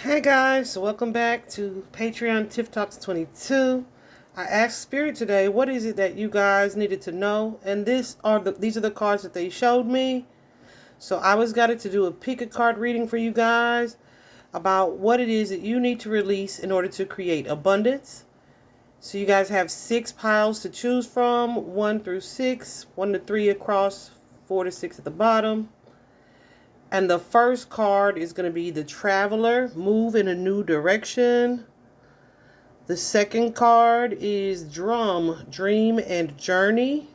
Hey guys, so welcome back to Patreon Tiff Talks 22. I asked Spirit today, what is it that you guys needed to know? And these are the cards that they showed me. So I was got it to do a pick a card reading for you guys about what it is that you need to release in order to create abundance. So you guys have 6 piles to choose from, 1 through 6, 1 to 3 across, 4 to 6 at the bottom. And the first card is going to be the Traveler, move in a new direction. The second card is Drum, dream and journey.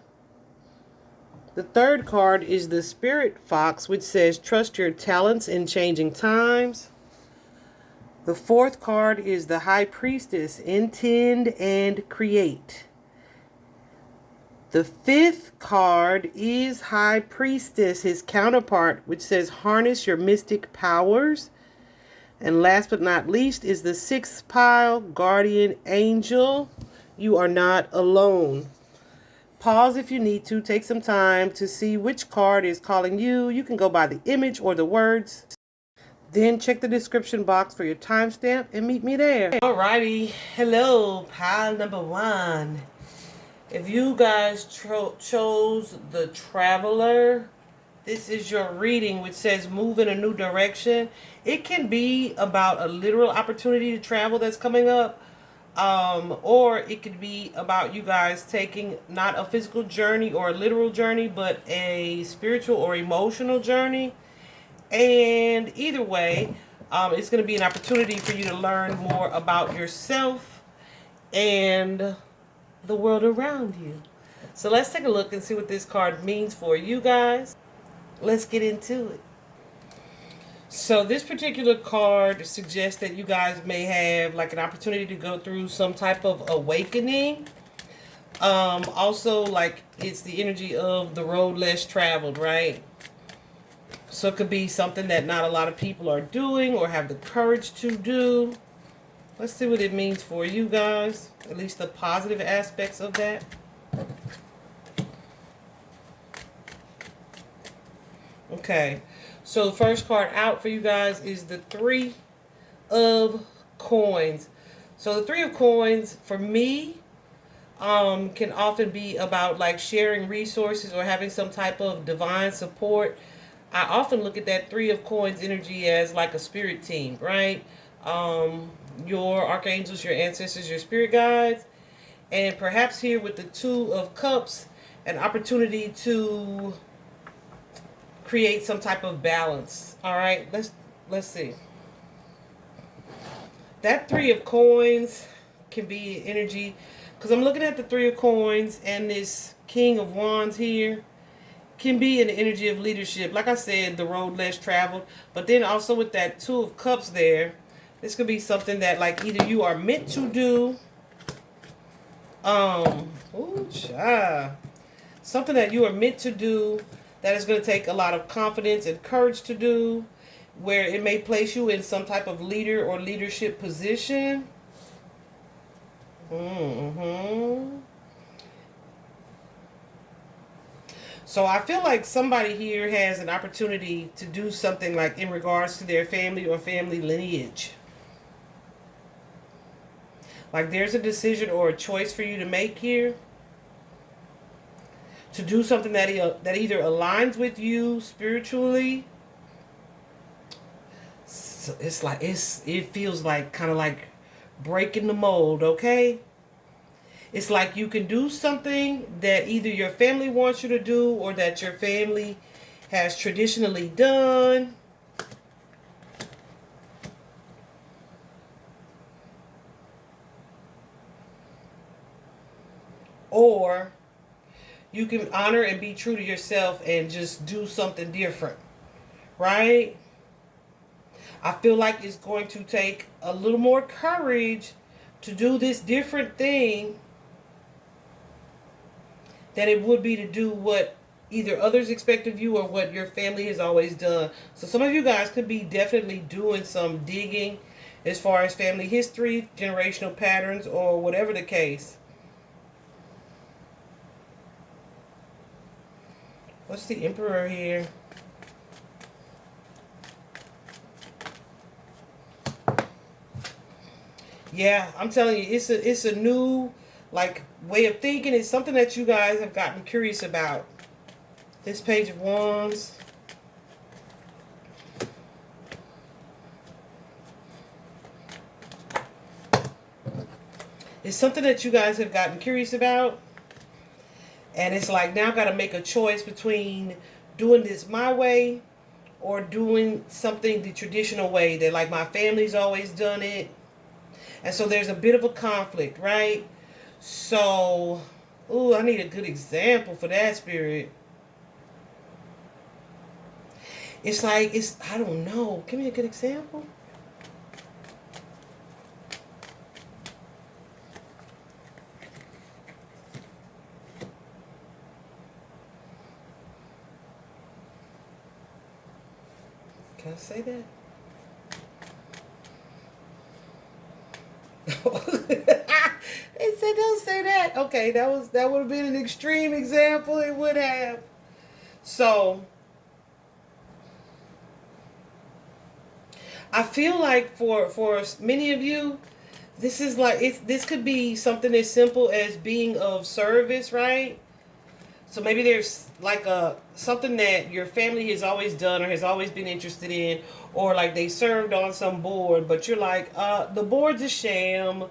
The third card is the Spirit Fox, which says trust your talents in changing times. The fourth card is the High Priestess, intend and create. The fifth card is High Priestess, his counterpart, which says harness your mystic powers. And last but not least is the sixth pile, Guardian Angel. You are not alone. Pause if you need to. Take some time to see which card is calling you. You can go by the image or the words. Then check the description box for your timestamp and meet me there. Alrighty. Hello, pile number 1. If you guys chose the Traveler, this is your reading, which says move in a new direction. It can be about a literal opportunity to travel that's coming up. Or it could be about you guys taking not a physical journey or a literal journey, but a spiritual or emotional journey. And either way, it's going to be an opportunity for you to learn more about yourself and the world around you. So let's take a look and see what this card means for you guys. Let's get into it. So this particular card suggests that you guys may have like an opportunity to go through some type of awakening. Also, like it's the energy of the road less traveled, right? So it could be something that not a lot of people are doing or have the courage to do. Let's see what it means for you guys. At least the positive aspects of that. Okay. So the first card out for you guys is the 3 of Coins. So the 3 of Coins, for me, can often be about like sharing resources or having some type of divine support. I often look at that 3 of Coins energy as like a spirit team, right? Your archangels, your ancestors, your spirit guides, and perhaps here with the 2 of Cups, an opportunity to create some type of balance. All right, let's see. That 3 of Coins can be energy, because I'm looking at the 3 of Coins and this King of Wands here can be an energy of leadership. Like I said, the road less traveled, but then also with that 2 of Cups there, this could be something that like either you are meant to do, something that you are meant to do that is going to take a lot of confidence and courage to do, where it may place you in some type of leader or leadership position. So I feel like somebody here has an opportunity to do something like in regards to their family or family lineage. Like there's a decision or a choice for you to make here. To do something that either aligns with you spiritually. So it's like it feels like kind of like breaking the mold, okay? It's like you can do something that either your family wants you to do or that your family has traditionally done. Or you can honor and be true to yourself and just do something different, right? I feel like it's going to take a little more courage to do this different thing than it would be to do what either others expect of you or what your family has always done. So some of you guys could be definitely doing some digging as far as family history, generational patterns, or whatever the case. What's the Emperor here? Yeah, I'm telling you, it's a new like way of thinking. It's something that you guys have gotten curious about. This Page of Wands. It's something that you guys have gotten curious about. And it's like now got to make a choice between doing this my way or doing something the traditional way that like my family's always done it. And so there's a bit of a conflict, right? So, ooh, I need a good example for that, Spirit. It's like, I don't know. Give me a good example. Can I say that? They said don't say that. Okay, that would have been an extreme example. It would have. So I feel like for many of you, this is like this could be something as simple as being of service, right? So maybe there's like a something that your family has always done or has always been interested in, or like they served on some board, but you're like, the board's a sham.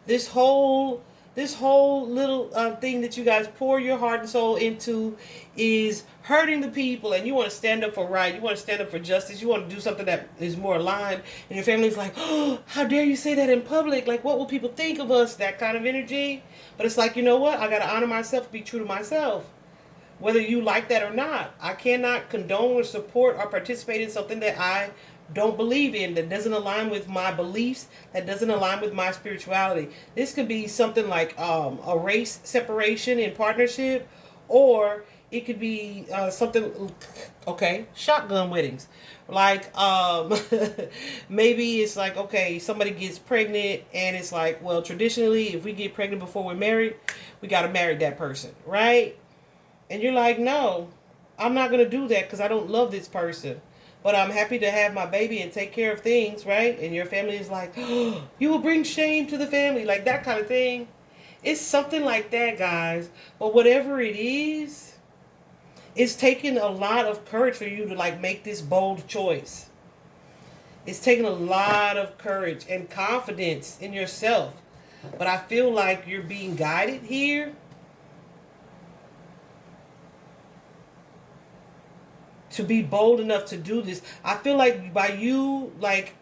This whole little thing that you guys pour your heart and soul into is hurting the people, and you want to stand up for right. You want to stand up for justice. You want to do something that is more aligned, and your family's like, oh, how dare you say that in public? Like, what will people think of us? That kind of energy. But it's like, you know what? I got to honor myself, be true to myself. Whether you like that or not, I cannot condone or support or participate in something that I don't believe in, that doesn't align with my beliefs, that doesn't align with my spirituality. This could be something like a race separation in partnership, or it could be something, okay, shotgun weddings. Like, maybe it's like, okay, somebody gets pregnant and it's like, well, traditionally, if we get pregnant before we're married, we got to marry that person, right? And you're like, no, I'm not going to do that because I don't love this person. But I'm happy to have my baby and take care of things, right? And your family is like, oh, you will bring shame to the family. Like that kind of thing. It's something like that, guys. But whatever it is, it's taking a lot of courage for you to like make this bold choice. It's taking a lot of courage and confidence in yourself. But I feel like you're being guided here to be bold enough to do this. I feel like by you like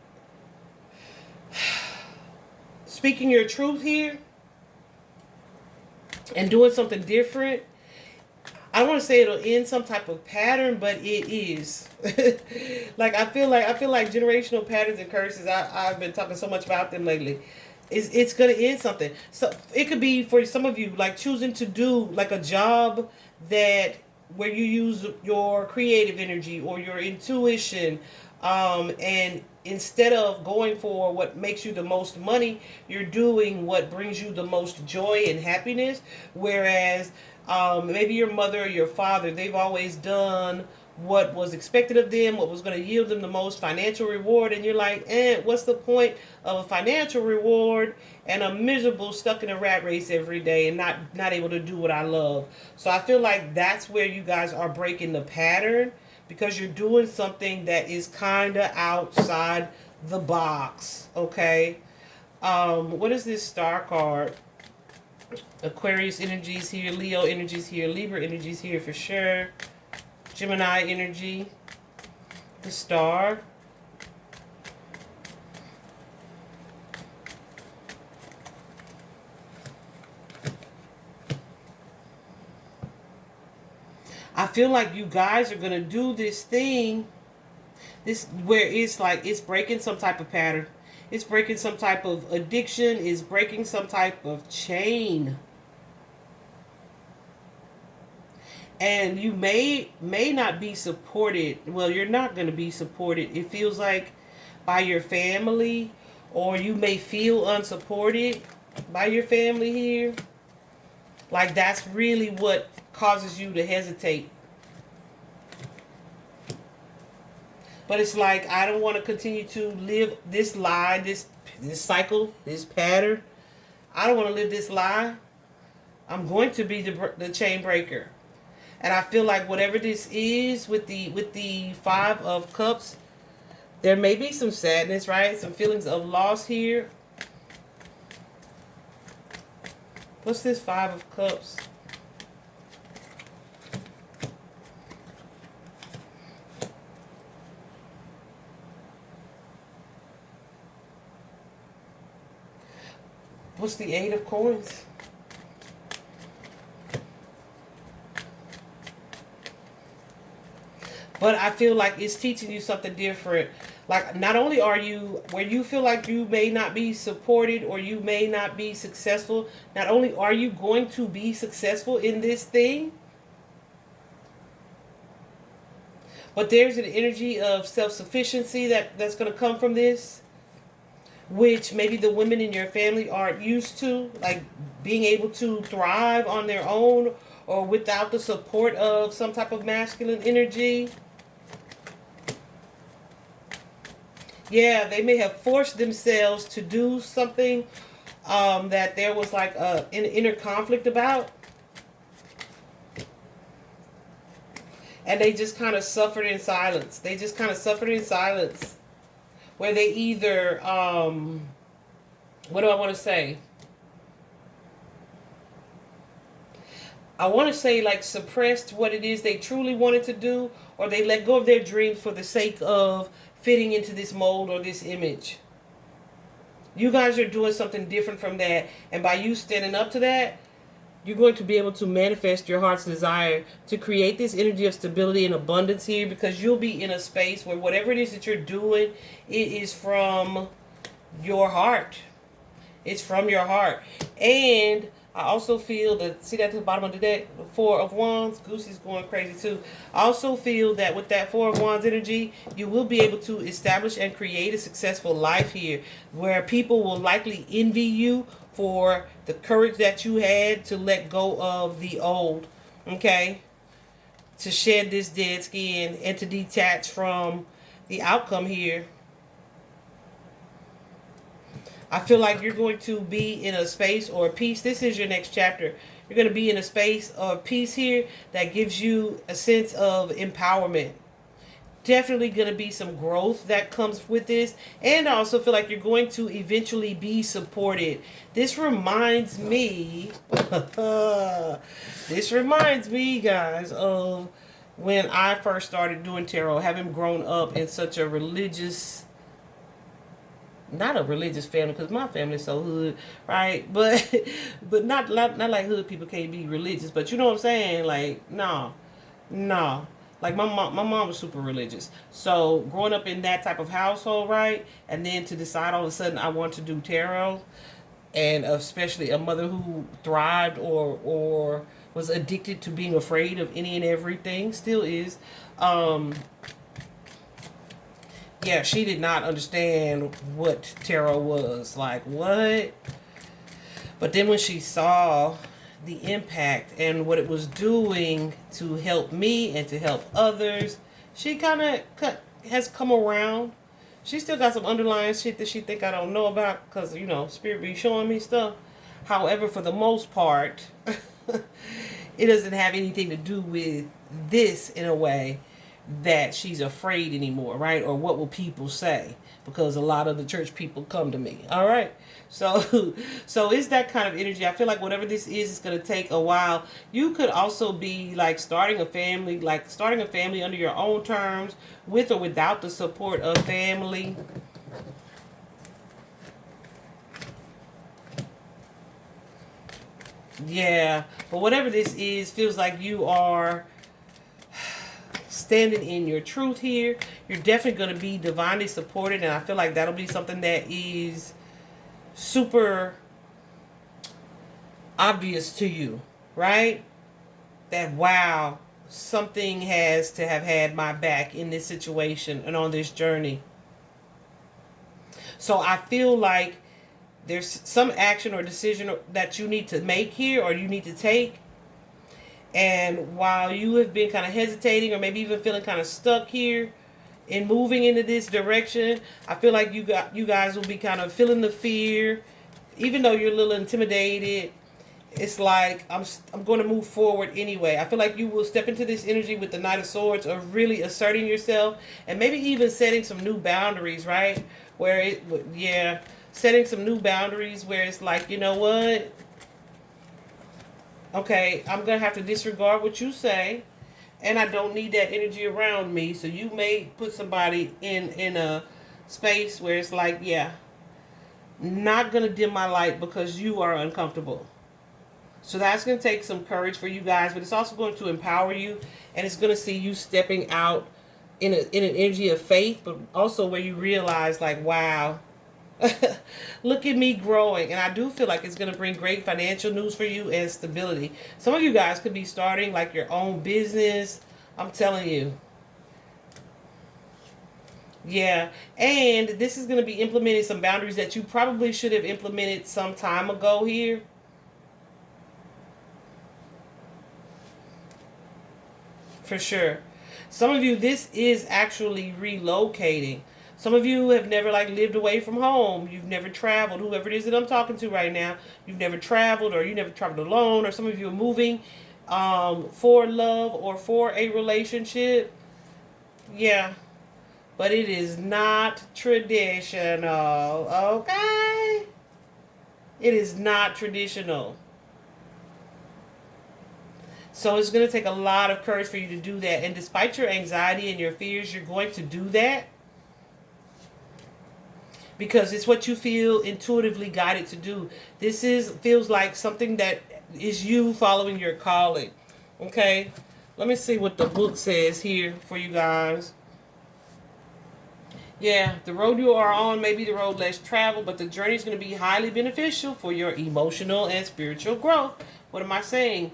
speaking your truth here and doing something different, I don't want to say it'll end some type of pattern, but it is. Like I feel like generational patterns and curses. I've been talking so much about them lately. It's gonna end something. So it could be for some of you like choosing to do like a job that where you use your creative energy or your intuition, and instead of going for what makes you the most money, you're doing what brings you the most joy and happiness. Whereas maybe your mother or your father, they've always done what was expected of them, what was going to yield them the most financial reward, and you're like, what's the point of a financial reward and I'm miserable, stuck in a rat race every day and not able to do what I love. So I feel like that's where you guys are breaking the pattern, because you're doing something that is kind of outside the box. Okay, what is this star card? Aquarius energies here, Leo energies here, Libra energies here for sure, Gemini energy, the star. I feel like you guys are going to do this thing, this where it's like it's breaking some type of pattern. It's breaking some type of addiction. It's breaking some type of chain. And you may not be supported. Well, you're not going to be supported. It feels like by your family, or you may feel unsupported by your family here. Like that's really what causes you to hesitate. But it's like, I don't want to continue to live this lie, this cycle, this pattern. I don't want to live this lie. I'm going to be the chain breaker. And I feel like whatever this is with the Five of Cups, there may be some sadness, right? Some feelings of loss here. What's this Five of Cups? What's the Eight of Coins? But I feel like it's teaching you something different. Like, not only are you where you feel like you may not be supported or you may not be successful, not only are you going to be successful in this thing, but there's an energy of self-sufficiency that's going to come from this, which maybe the women in your family aren't used to, like being able to thrive on their own or without the support of some type of masculine energy. Yeah, they may have forced themselves to do something that there was like an inner conflict about. And they just kind of suffered in silence. They just kind of suffered in silence. Where they either, what do I want to say? I want to say like suppressed what it is they truly wanted to do, or they let go of their dreams for the sake of fitting into this mold or this image. You guys are doing something different from that, and by you standing up to that, you're going to be able to manifest your heart's desire to create this energy of stability and abundance here, because you'll be in a space where whatever it is that you're doing, it is from your heart. It's from your heart. And I also feel that, see that to the bottom of the deck, the Four of Wands, Goosey's going crazy too. I also feel that with that Four of Wands energy, you will be able to establish and create a successful life here, where people will likely envy you for the courage that you had to let go of the old, okay? To shed this dead skin and to detach from the outcome here. I feel like you're going to be in a space or peace. This is your next chapter. You're going to be in a space of peace here that gives you a sense of empowerment. Definitely going to be some growth that comes with this. And I also feel like you're going to eventually be supported. This reminds me, guys, of when I first started doing tarot, having grown up in such a religious, not a religious family, because my family's so hood, right? But not like hood people can't be religious, but you know what I'm saying? Like, no. Like my mom was super religious. So growing up in that type of household, right? And then to decide all of a sudden I want to do tarot, and especially a mother who thrived or was addicted to being afraid of any and everything, still is. Yeah, she did not understand what tarot was. Like, what? But then when she saw the impact and what it was doing to help me and to help others, she kind of has come around. She still got some underlying shit that she think I don't know about, because, you know, Spirit be showing me stuff. However, for the most part, it doesn't have anything to do with this in a way that she's afraid anymore, right? Or what will people say? Because a lot of the church people come to me. All right. So it's that kind of energy. I feel like whatever this is, it's going to take a while. You could also be like starting a family under your own terms, with or without the support of family. Yeah. But whatever this is, feels like you are standing in your truth here. You're definitely going to be divinely supported, and I feel like that'll be something that is super obvious to you, right? That, wow, something has to have had my back in this situation and on this journey. So I feel like there's some action or decision that you need to make here, or you need to take. And while you have been kind of hesitating or maybe even feeling kind of stuck here, in moving into this direction. I feel like you guys will be kind of feeling the fear, even though you're a little intimidated. It's like I'm going to move forward anyway. I feel like you will step into this energy with the Knight of Swords of really asserting yourself and maybe even setting some new boundaries, right? Where setting some new boundaries where it's like, you know what? Okay, I'm going to have to disregard what you say, and I don't need that energy around me. So you may put somebody in a space where it's like, yeah, not going to dim my light because you are uncomfortable. So that's going to take some courage for you guys, but it's also going to empower you, and it's going to see you stepping out in an energy of faith, but also where you realize, like, wow, look at me growing. And I do feel like it's going to bring great financial news for you and stability. Some of you guys could be starting like your own business. I'm telling you. Yeah, and this is going to be implementing some boundaries that you probably should have implemented some time ago here. For sure. Some of you, this is actually relocating. Some of you have never like lived away from home. You've never traveled. Whoever it is that I'm talking to right now, you've never traveled, or you never traveled alone, or some of you are moving for love or for a relationship. Yeah. But it is not traditional. Okay? It is not traditional. So it's going to take a lot of courage for you to do that. And despite your anxiety and your fears, you're going to do that. Because it's what you feel intuitively guided to do. This feels like something that is you following your calling. Okay? Let me see what the book says here for you guys. Yeah, the road you are on may be the road less traveled, but the journey is going to be highly beneficial for your emotional and spiritual growth. What am I saying?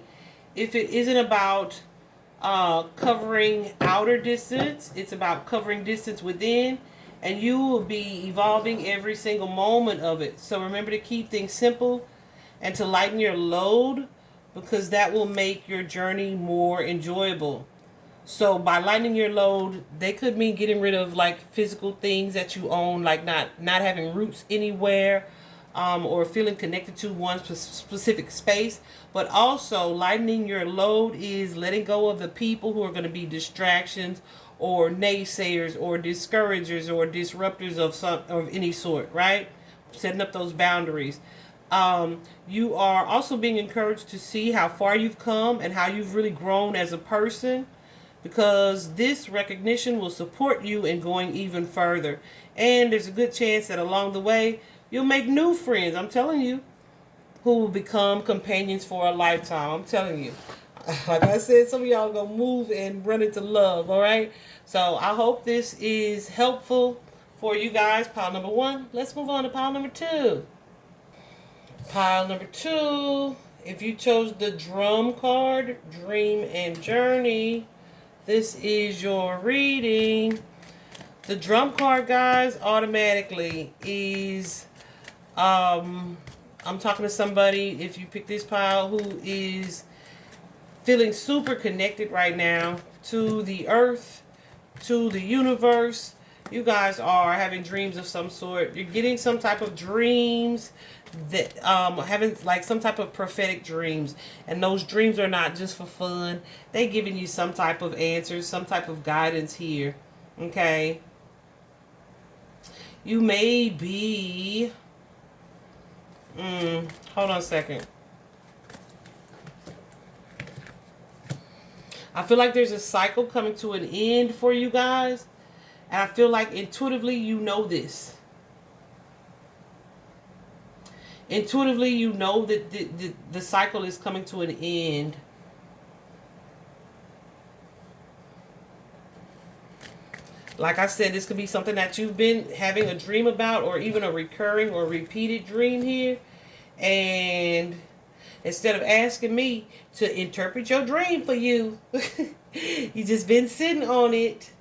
If it isn't about covering outer distance, it's about covering distance within, and you will be evolving every single moment of it. So remember to keep things simple and to lighten your load, because that will make your journey more enjoyable. So by lightening your load, they could mean getting rid of like physical things that you own, like not having roots anywhere, or feeling connected to one specific space. But also lightening your load is letting go of the people who are going to be distractions or naysayers or discouragers or disruptors of any sort, right? Setting up those boundaries. You are also being encouraged to see how far you've come and how you've really grown as a person, because this recognition will support you in going even further. And there's a good chance that along the way, you'll make new friends, I'm telling you, who will become companions for a lifetime. I'm telling you. Like I said, some of y'all going to move and run into love, all right? So I hope this is helpful for you guys. Pile number 1. Let's move on to pile number 2. Pile number 2, if you chose the drum card, Dream and Journey, this is your reading. The drum card, guys, automatically is, I'm talking to somebody, if you pick this pile, who is feeling super connected right now to the earth, to the universe. You guys are having dreams of some sort. You're getting some type of dreams that having like some type of prophetic dreams, and those dreams are not just for fun. They're giving you some type of answers, some type of guidance here. Okay, you may be hold on a second. I feel like there's a cycle coming to an end for you guys, and I feel like intuitively you know this. Intuitively, you know that the cycle is coming to an end. Like I said, this could be something that you've been having a dream about, or even a recurring or repeated dream here. And instead of asking me to interpret your dream for you, you just been sitting on it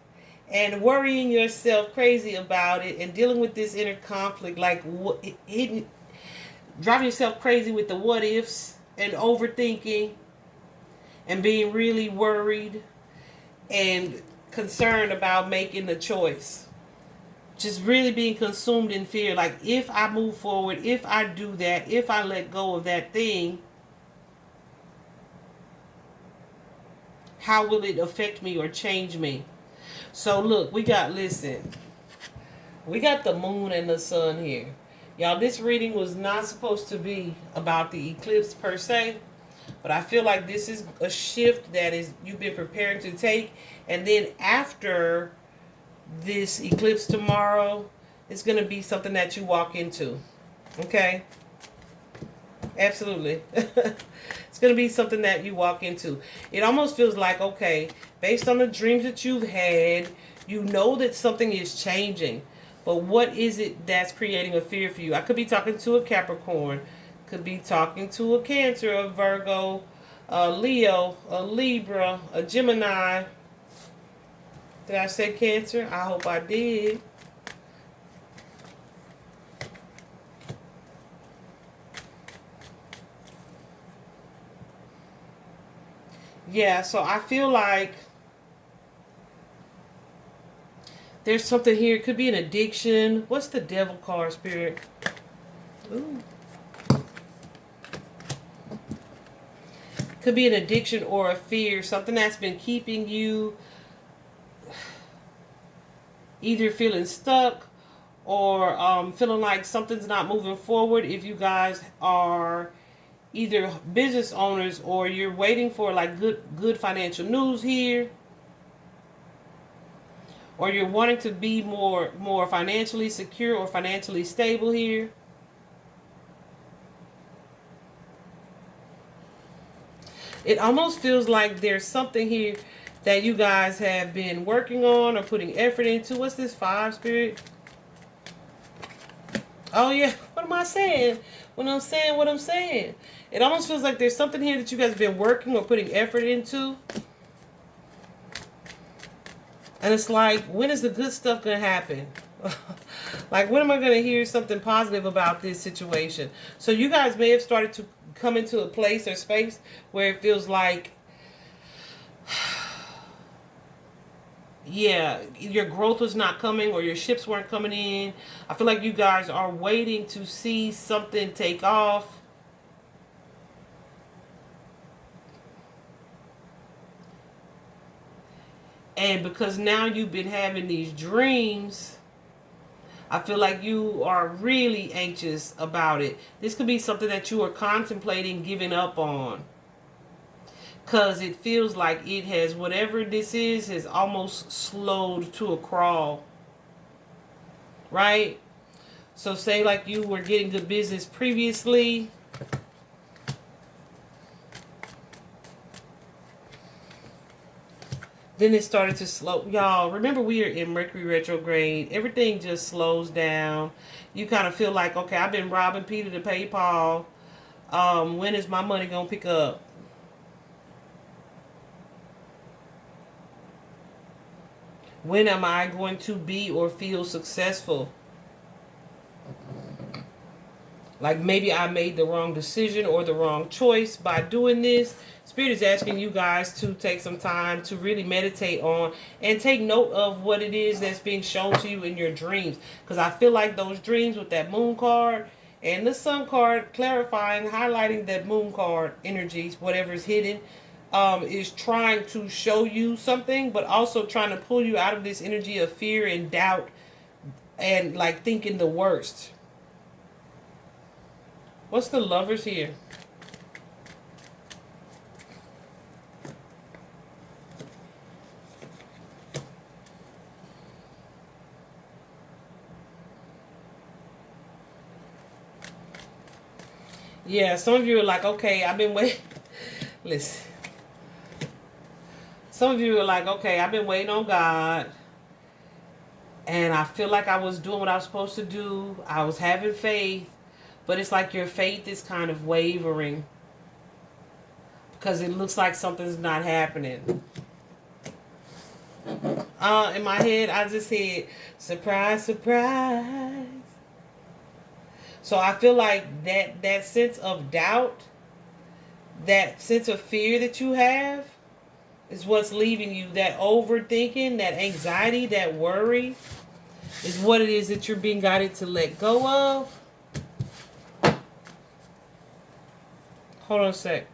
and worrying yourself crazy about it and dealing with this inner conflict, like hidden, driving yourself crazy with the what ifs and overthinking and being really worried and concerned about making the choice. Just really being consumed in fear. Like, if I move forward, if I do that, if I let go of that thing, how will it affect me or change me? So look, we got the moon and the sun here. Y'all, this reading was not supposed to be about the eclipse per se, but I feel like this is a shift that is you've been preparing to take, and then after this eclipse tomorrow, it's going to be something that you walk into. Okay? Absolutely. It's going to be something that you walk into. It almost feels like, okay, based on the dreams that you've had, you know that something is changing. But what is it that's creating a fear for you? I could be talking to a Capricorn. Could be talking to a Cancer, a Virgo, a Leo, a Libra, a Gemini. Did I say Cancer? I hope I did. Yeah, so I feel like there's something here. It could be an addiction. What's the Devil card, Spirit? Ooh. Could be an addiction or a fear. Something that's been keeping you either feeling stuck or feeling like something's not moving forward. If you guys are either business owners or you're waiting for like good financial news here, or you're wanting to be more financially secure or financially stable here. It almost feels like there's something here that you guys have been working on or putting effort into. What's this 5, Spirit? Oh yeah, what am I saying? When I'm saying what I'm saying. It almost feels like there's something here that you guys have been working or putting effort into. And it's like, when is the good stuff going to happen? Like, when am I going to hear something positive about this situation? So you guys may have started to come into a place or space where it feels like, yeah, your growth was not coming or your ships weren't coming in. I feel like you guys are waiting to see something take off. And because now you've been having these dreams, I feel like you are really anxious about it. This could be something that you are contemplating giving up on. Because it feels like it has, whatever this is, has almost slowed to a crawl. Right? So say like you were getting good business previously. Then it started to slow. Y'all, remember we are in Mercury retrograde. Everything just slows down. You kind of feel like, okay, I've been robbing Peter to pay Paul. When is my money going to pick up? When am I going to be or feel successful? Like maybe I made the wrong decision or the wrong choice by doing this. Spirit is asking you guys to take some time to really meditate on and take note of what it is that's being shown to you in your dreams. Because I feel like those dreams with that moon card and the sun card clarifying, highlighting that moon card energies, whatever is hidden, is trying to show you something, but also trying to pull you out of this energy of fear and doubt and like thinking the worst. What's the Lovers here? Yeah, some of you are like, okay, I've been waiting. Listen. Some of you are like, okay, I've been waiting on God. And I feel like I was doing what I was supposed to do. I was having faith. But it's like your faith is kind of wavering. Because it looks like something's not happening. In my head, I just said, surprise, surprise. So I feel like that sense of doubt, that sense of fear that you have, is what's leaving you. That overthinking, that anxiety, that worry is what it is that you're being guided to let go of. Hold on a sec.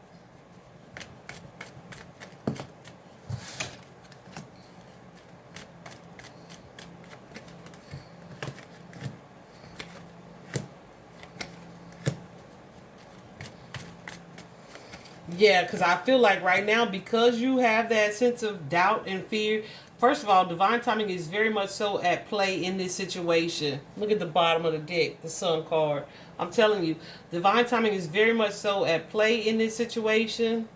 Yeah, because I feel like right now, because you have that sense of doubt and fear, first of all, divine timing is very much so at play in this situation. Look at the bottom of the deck, the sun card. I'm telling you, divine timing is very much so at play in this situation.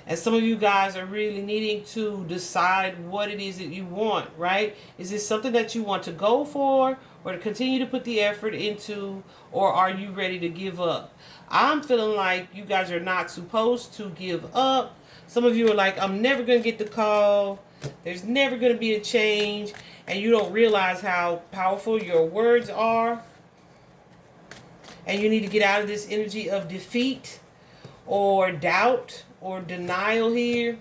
And some of you guys are really needing to decide what it is that you want, right? Is this something that you want to go for or to continue to put the effort into, or are you ready to give up? I'm feeling like you guys are not supposed to give up. Some of you are like, I'm never going to get the call. There's never going to be a change. And you don't realize how powerful your words are. And you need to get out of this energy of defeat or doubt or denial here.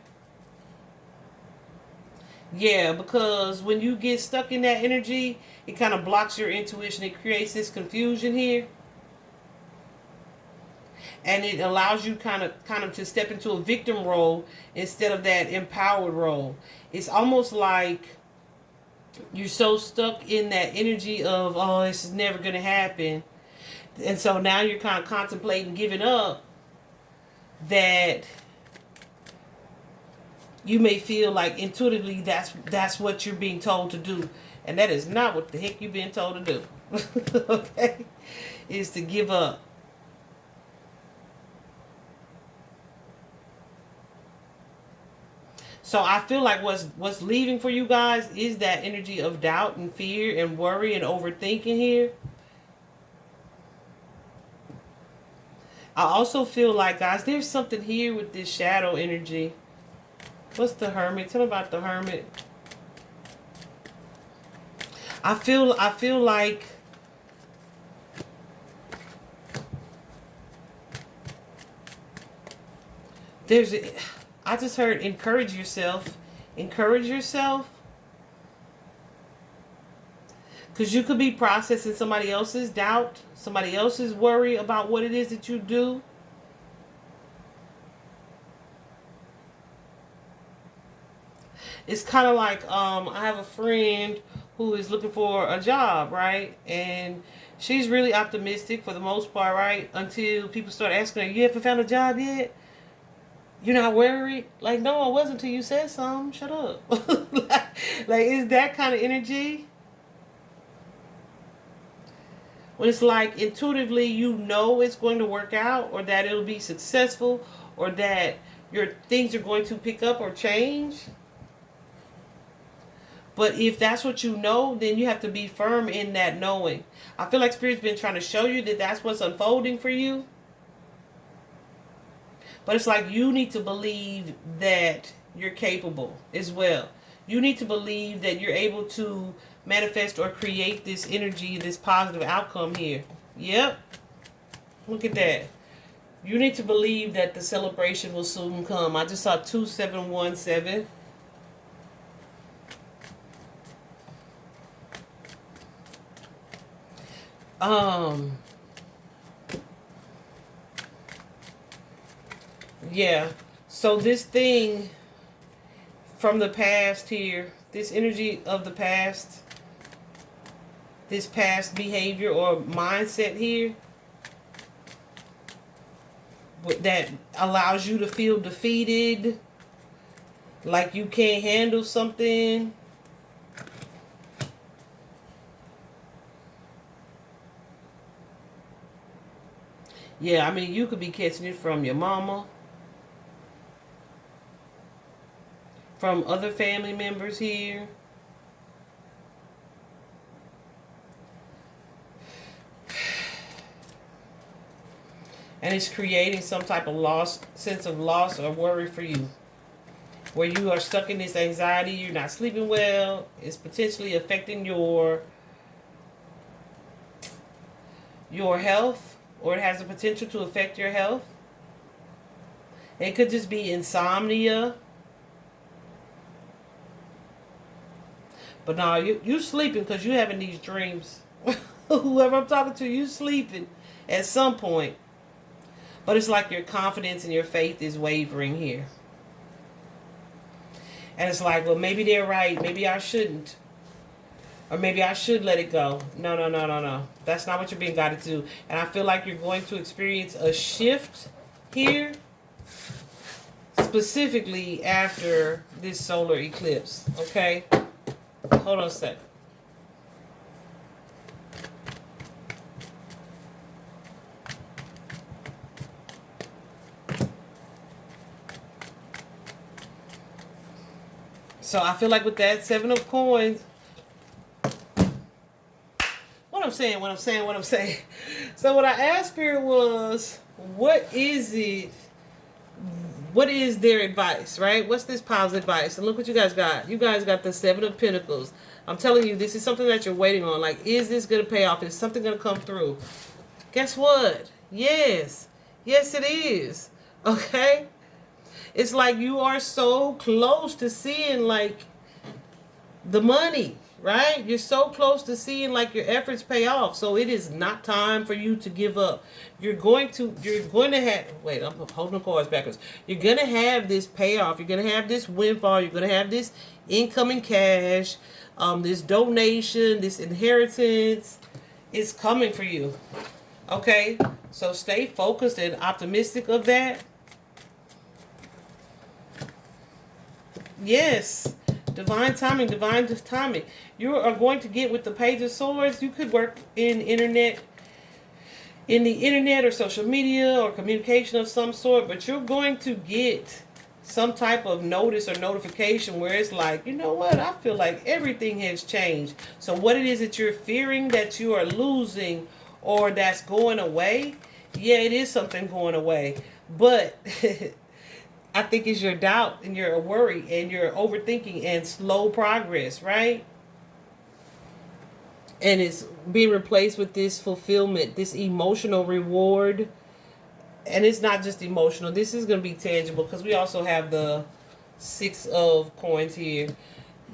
Yeah, because when you get stuck in that energy, it kind of blocks your intuition. It creates this confusion here. And it allows you kind of to step into a victim role instead of that empowered role. It's almost like you're so stuck in that energy of, oh, this is never going to happen. And so now you're kind of contemplating giving up, that you may feel like intuitively that's what you're being told to do. And that is not what the heck you've been told to do. Okay? Is to give up. So I feel like what's leaving for you guys is that energy of doubt and fear and worry and overthinking here. I also feel like, guys, there's something here with this shadow energy. What's the Hermit? Tell me about the Hermit. I feel like I just heard encourage yourself. Encourage yourself. Because you could be processing somebody else's doubt, somebody else's worry about what it is that you do. It's kind of like, I have a friend who is looking for a job, right? And she's really optimistic for the most part, right? Until people start asking her, you haven't found a job yet? You're not worried? Like, no, I wasn't until you said something. Shut up. like, is that kind of energy? When it's like intuitively you know it's going to work out, or that it'll be successful, or that your things are going to pick up or change. But if that's what you know, then you have to be firm in that knowing. I feel like Spirit's been trying to show you that that's what's unfolding for you. But it's like you need to believe that you're capable as well. You need to believe that you're able to manifest or create this energy, this positive outcome here. Yep. Look at that. You need to believe that the celebration will soon come. I just saw 2717. Yeah. So this thing from the past here, this energy of the past, this past behavior or mindset here, that allows you to feel defeated, like you can't handle something. Yeah, I mean, you could be catching it from your mama, from other family members here. And it's creating some type of sense of loss or worry for you. Where you are stuck in this anxiety, you're not sleeping well, it's potentially affecting your health, or it has the potential to affect your health. It could just be insomnia. But no, you sleeping because you having these dreams. Whoever I'm talking to, you sleeping at some point. But it's like your confidence and your faith is wavering here. And it's like, well, maybe they're right. Maybe I shouldn't. Or maybe I should let it go. No, no, no, no, no. That's not what you're being guided to do. And I feel like you're going to experience a shift here. Specifically after this solar eclipse. Okay? Hold on a sec. So I feel like with that 7 of coins, what I'm saying. So what I asked Spirit was, what is it? What is their advice, right? What's this pile's advice? And look what you guys got. You guys got the 7 of Pentacles. I'm telling you, this is something that you're waiting on. Like, is this going to pay off? Is something going to come through? Guess what? Yes. Yes, it is. Okay? It's like you are so close to seeing, like, the money, right? You're so close to seeing, like, your efforts pay off. So it is not time for you to give up. You're going to have, wait, I'm holding the cards backwards. You're going to have this payoff. You're going to have this windfall. You're going to have this incoming cash, this donation, this inheritance. It's coming for you. Okay? So stay focused and optimistic of that. Yes. Divine timing, divine timing. You are going to get with the Page of Swords. You could work in the internet or social media or communication of some sort, but you're going to get some type of notice or notification where it's like, you know what, I feel like everything has changed. So what it is that you're fearing that you are losing or that's going away, yeah, it is something going away. But I think it's your doubt and your worry and your overthinking and slow progress, right? And it's being replaced with this fulfillment, this emotional reward. And it's not just emotional. This is going to be tangible because we also have the 6 of coins here.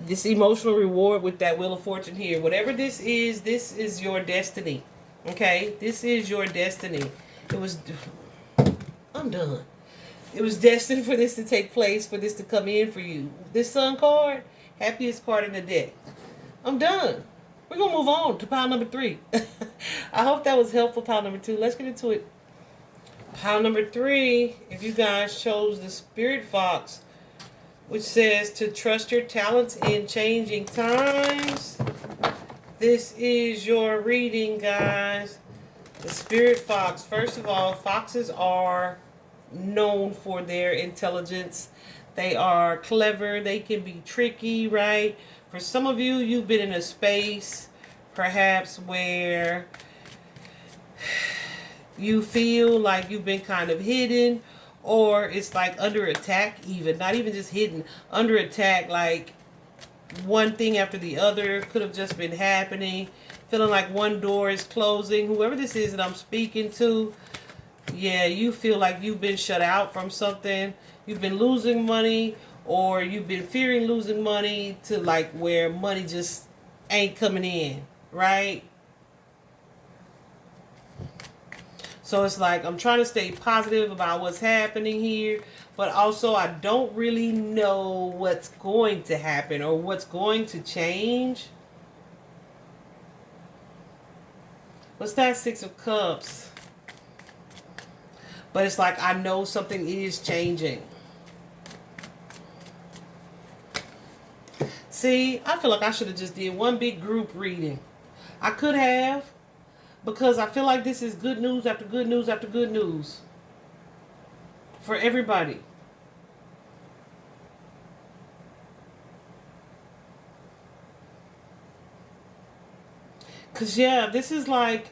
This emotional reward with that Wheel of Fortune here. Whatever this is your destiny. Okay? This is your destiny. I'm done. It was destined for this to take place, for this to come in for you. This Sun card, happiest card in the deck. I'm done. We're going to move on to pile number 3. I hope that was helpful, pile number 2. Let's get into it. Pile number 3, if you guys chose the Spirit Fox, which says to trust your talents in changing times. This is your reading, guys. The Spirit Fox. First of all, foxes are known for their intelligence. They are clever. They can be tricky, right? For some of you, you've been in a space perhaps where you feel like you've been kind of hidden, or it's like under attack, even not even just hidden, under attack. Like one thing after the other could have just been happening, feeling like one door is closing. Whoever this is that I'm speaking to, yeah, you feel like you've been shut out from something. You've been losing money, or you've been fearing losing money to like where money just ain't coming in, right? So it's like I'm trying to stay positive about what's happening here, but also I don't really know what's going to happen or what's going to change. What's that 6 of Cups? But it's like I know something is changing. See, I feel like I should have just did one big group reading. I could have, because I feel like this is good news after good news after good news for everybody. Because, yeah, this is like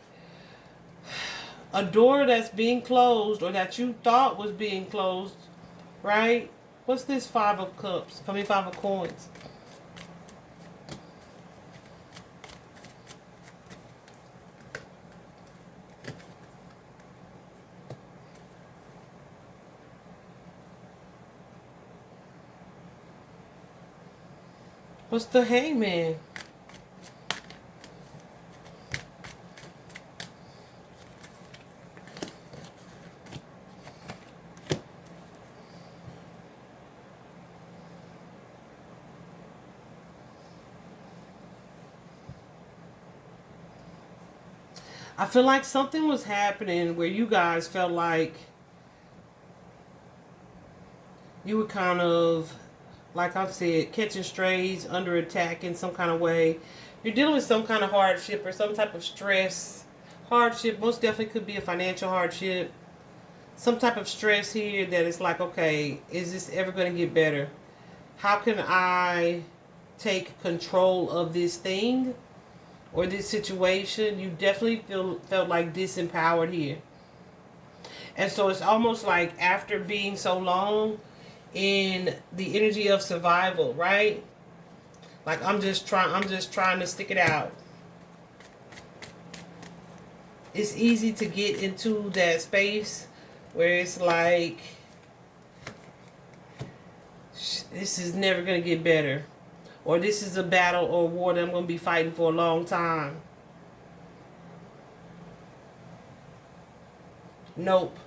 a door that's being closed or that you thought was being closed, right? What's this 5 of Cups? 5 of Coins. What's the Hangman? I feel like something was happening where you guys felt like you were kind of, like I've said, catching strays, under attack in some kind of way. You're dealing with some kind of hardship or some type of stress. Hardship most definitely could be a financial hardship. Some type of stress here that is like, okay, is this ever going to get better? How can I take control of this thing or this situation? You definitely felt like disempowered here. And so it's almost like after being so long in the energy of survival, right? Like I'm just trying to stick it out. It's easy to get into that space where it's like, this is never going to get better. Or this is a battle or war that I'm going to be fighting for a long time. Nope.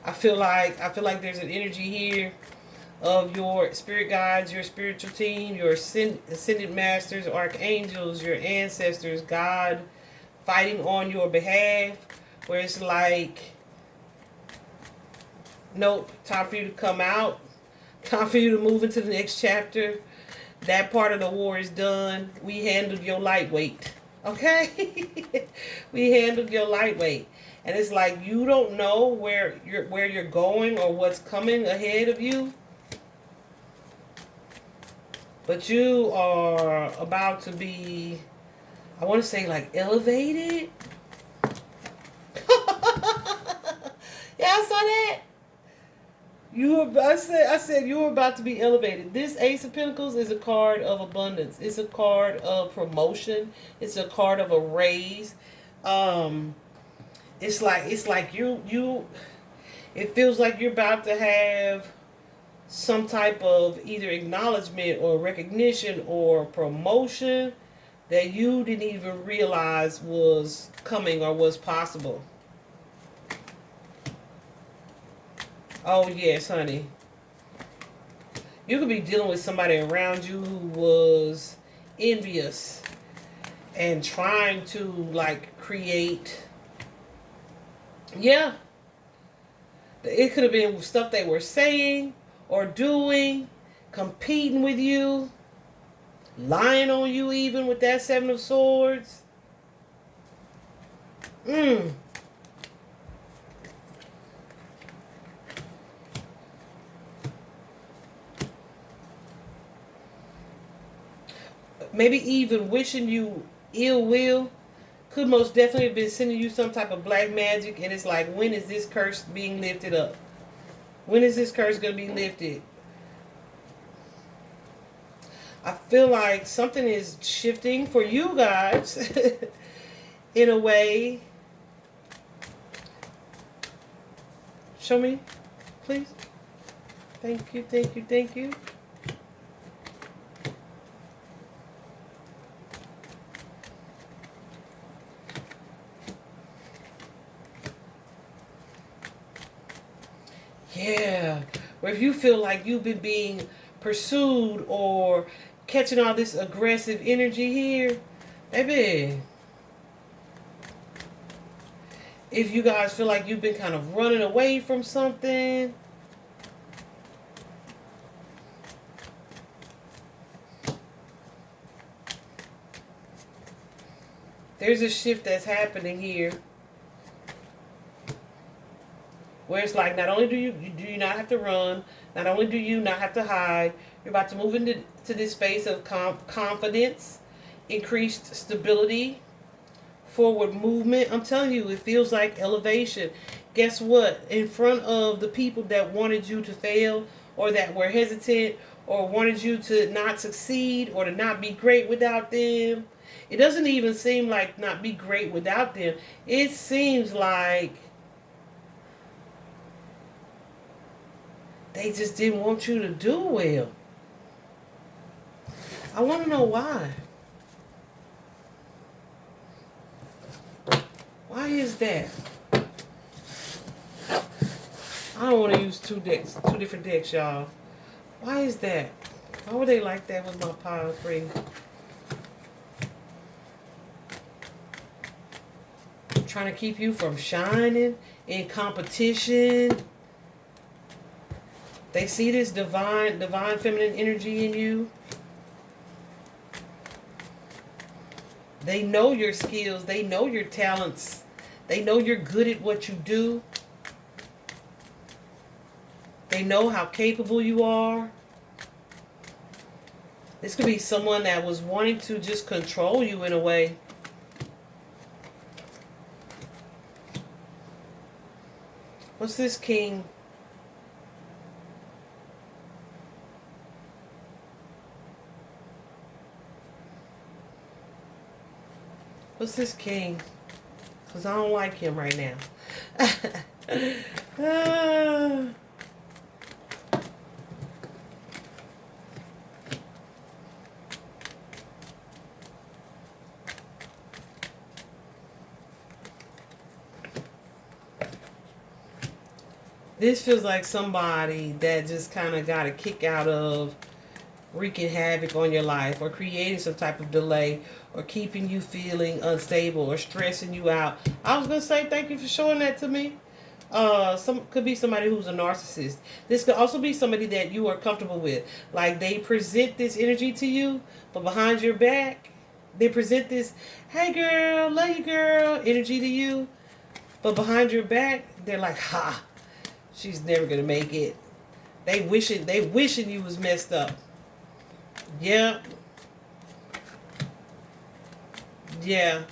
I feel like there's an energy here of your spirit guides, your spiritual team, your ascended masters, archangels, your ancestors, God fighting on your behalf, where it's like, nope, time for you to come out, time for you to move into the next chapter. That part of the war is done. We handled your lightweight. Okay? We handled your lightweight. And it's like you don't know where you're going or what's coming ahead of you. But you are about to be, I want to say, like, elevated. Yeah, I saw that. I said you were about to be elevated. This Ace of Pentacles is a card of abundance. It's a card of promotion. It's a card of a raise. It's like you it feels like you're about to have some type of either acknowledgement or recognition or promotion that you didn't even realize was coming or was possible. Oh, yes, honey. You could be dealing with somebody around you who was envious and trying to, like, create. Yeah. It could have been stuff they were saying or doing, competing with you, lying on you even with that Seven of Swords. Maybe even wishing you ill will. Could most definitely have been sending you some type of black magic, and it's like, when is this curse being lifted up? When is this curse going to be lifted? I feel like something is shifting for you guys in a way. Show me, please. Thank you, thank you, thank you. Yeah. Or if you feel like you've been being pursued or catching all this aggressive energy here, baby. If you guys feel like you've been kind of running away from something, there's a shift that's happening here. Where it's like, not only do you not have to run, not only do you not have to hide, you're about to move into this space of confidence, increased stability, forward movement. I'm telling you, it feels like elevation. Guess what? In front of the people that wanted you to fail, or that were hesitant, or wanted you to not succeed, or to not be great without them. It doesn't even seem like not be great without them. It seems like they just didn't want you to do well. I want to know why. Why is that? I don't want to use two different decks, y'all. Why is that? Why would they like that with my pile 3? Trying to keep you from shining in competition. They see this divine feminine energy in you. They know your skills. They know your talents. They know you're good at what you do. They know how capable you are. This could be someone that was wanting to just control you in a way. What's this king? What's this king? Because I don't like him right now. This feels like somebody that just kind of got a kick out of wreaking havoc on your life or creating some type of delay or keeping you feeling unstable or stressing you out. I was going to say thank you for showing that to me. Could be somebody who's a narcissist. This could also be somebody that you are comfortable with. Like they present this energy to you, but behind your back, they present this, hey girl, love you girl, energy to you. But behind your back, they're like, ha, she's never going to make it. They wishing you was messed up. Yeah. Yeah.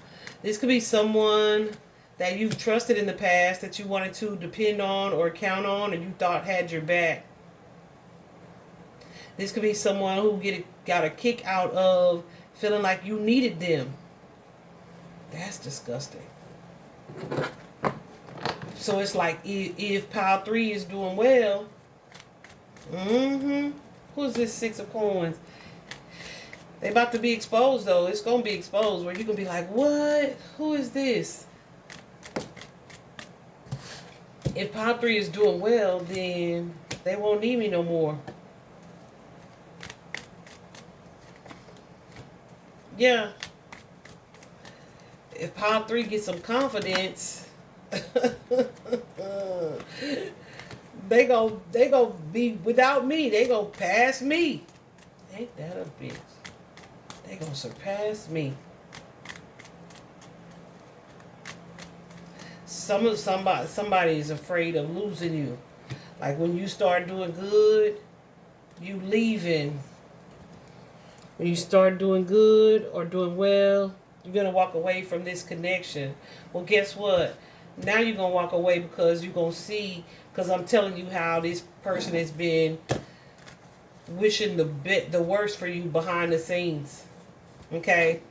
This could be someone that you've trusted in the past that you wanted to depend on or count on and you thought had your back. This could be someone who got a kick out of feeling like you needed them. That's disgusting. So it's like if pile 3 is doing well, who's this 6 of coins? They about to be exposed though. It's gonna be exposed where you gonna be like, what? Who is this? If pile 3 is doing well, then they won't need me no more. Yeah. If pile 3 gets some confidence, they go be without me. They go pass me. Ain't that a bitch? They gonna surpass me. Somebody is afraid of losing you. Like when you start doing good, you leaving. When you start doing good or doing well, you're gonna walk away from this connection. Well, guess what? Now you're gonna walk away because you're gonna see. Because I'm telling you how this person has been wishing the worst for you behind the scenes. Okay.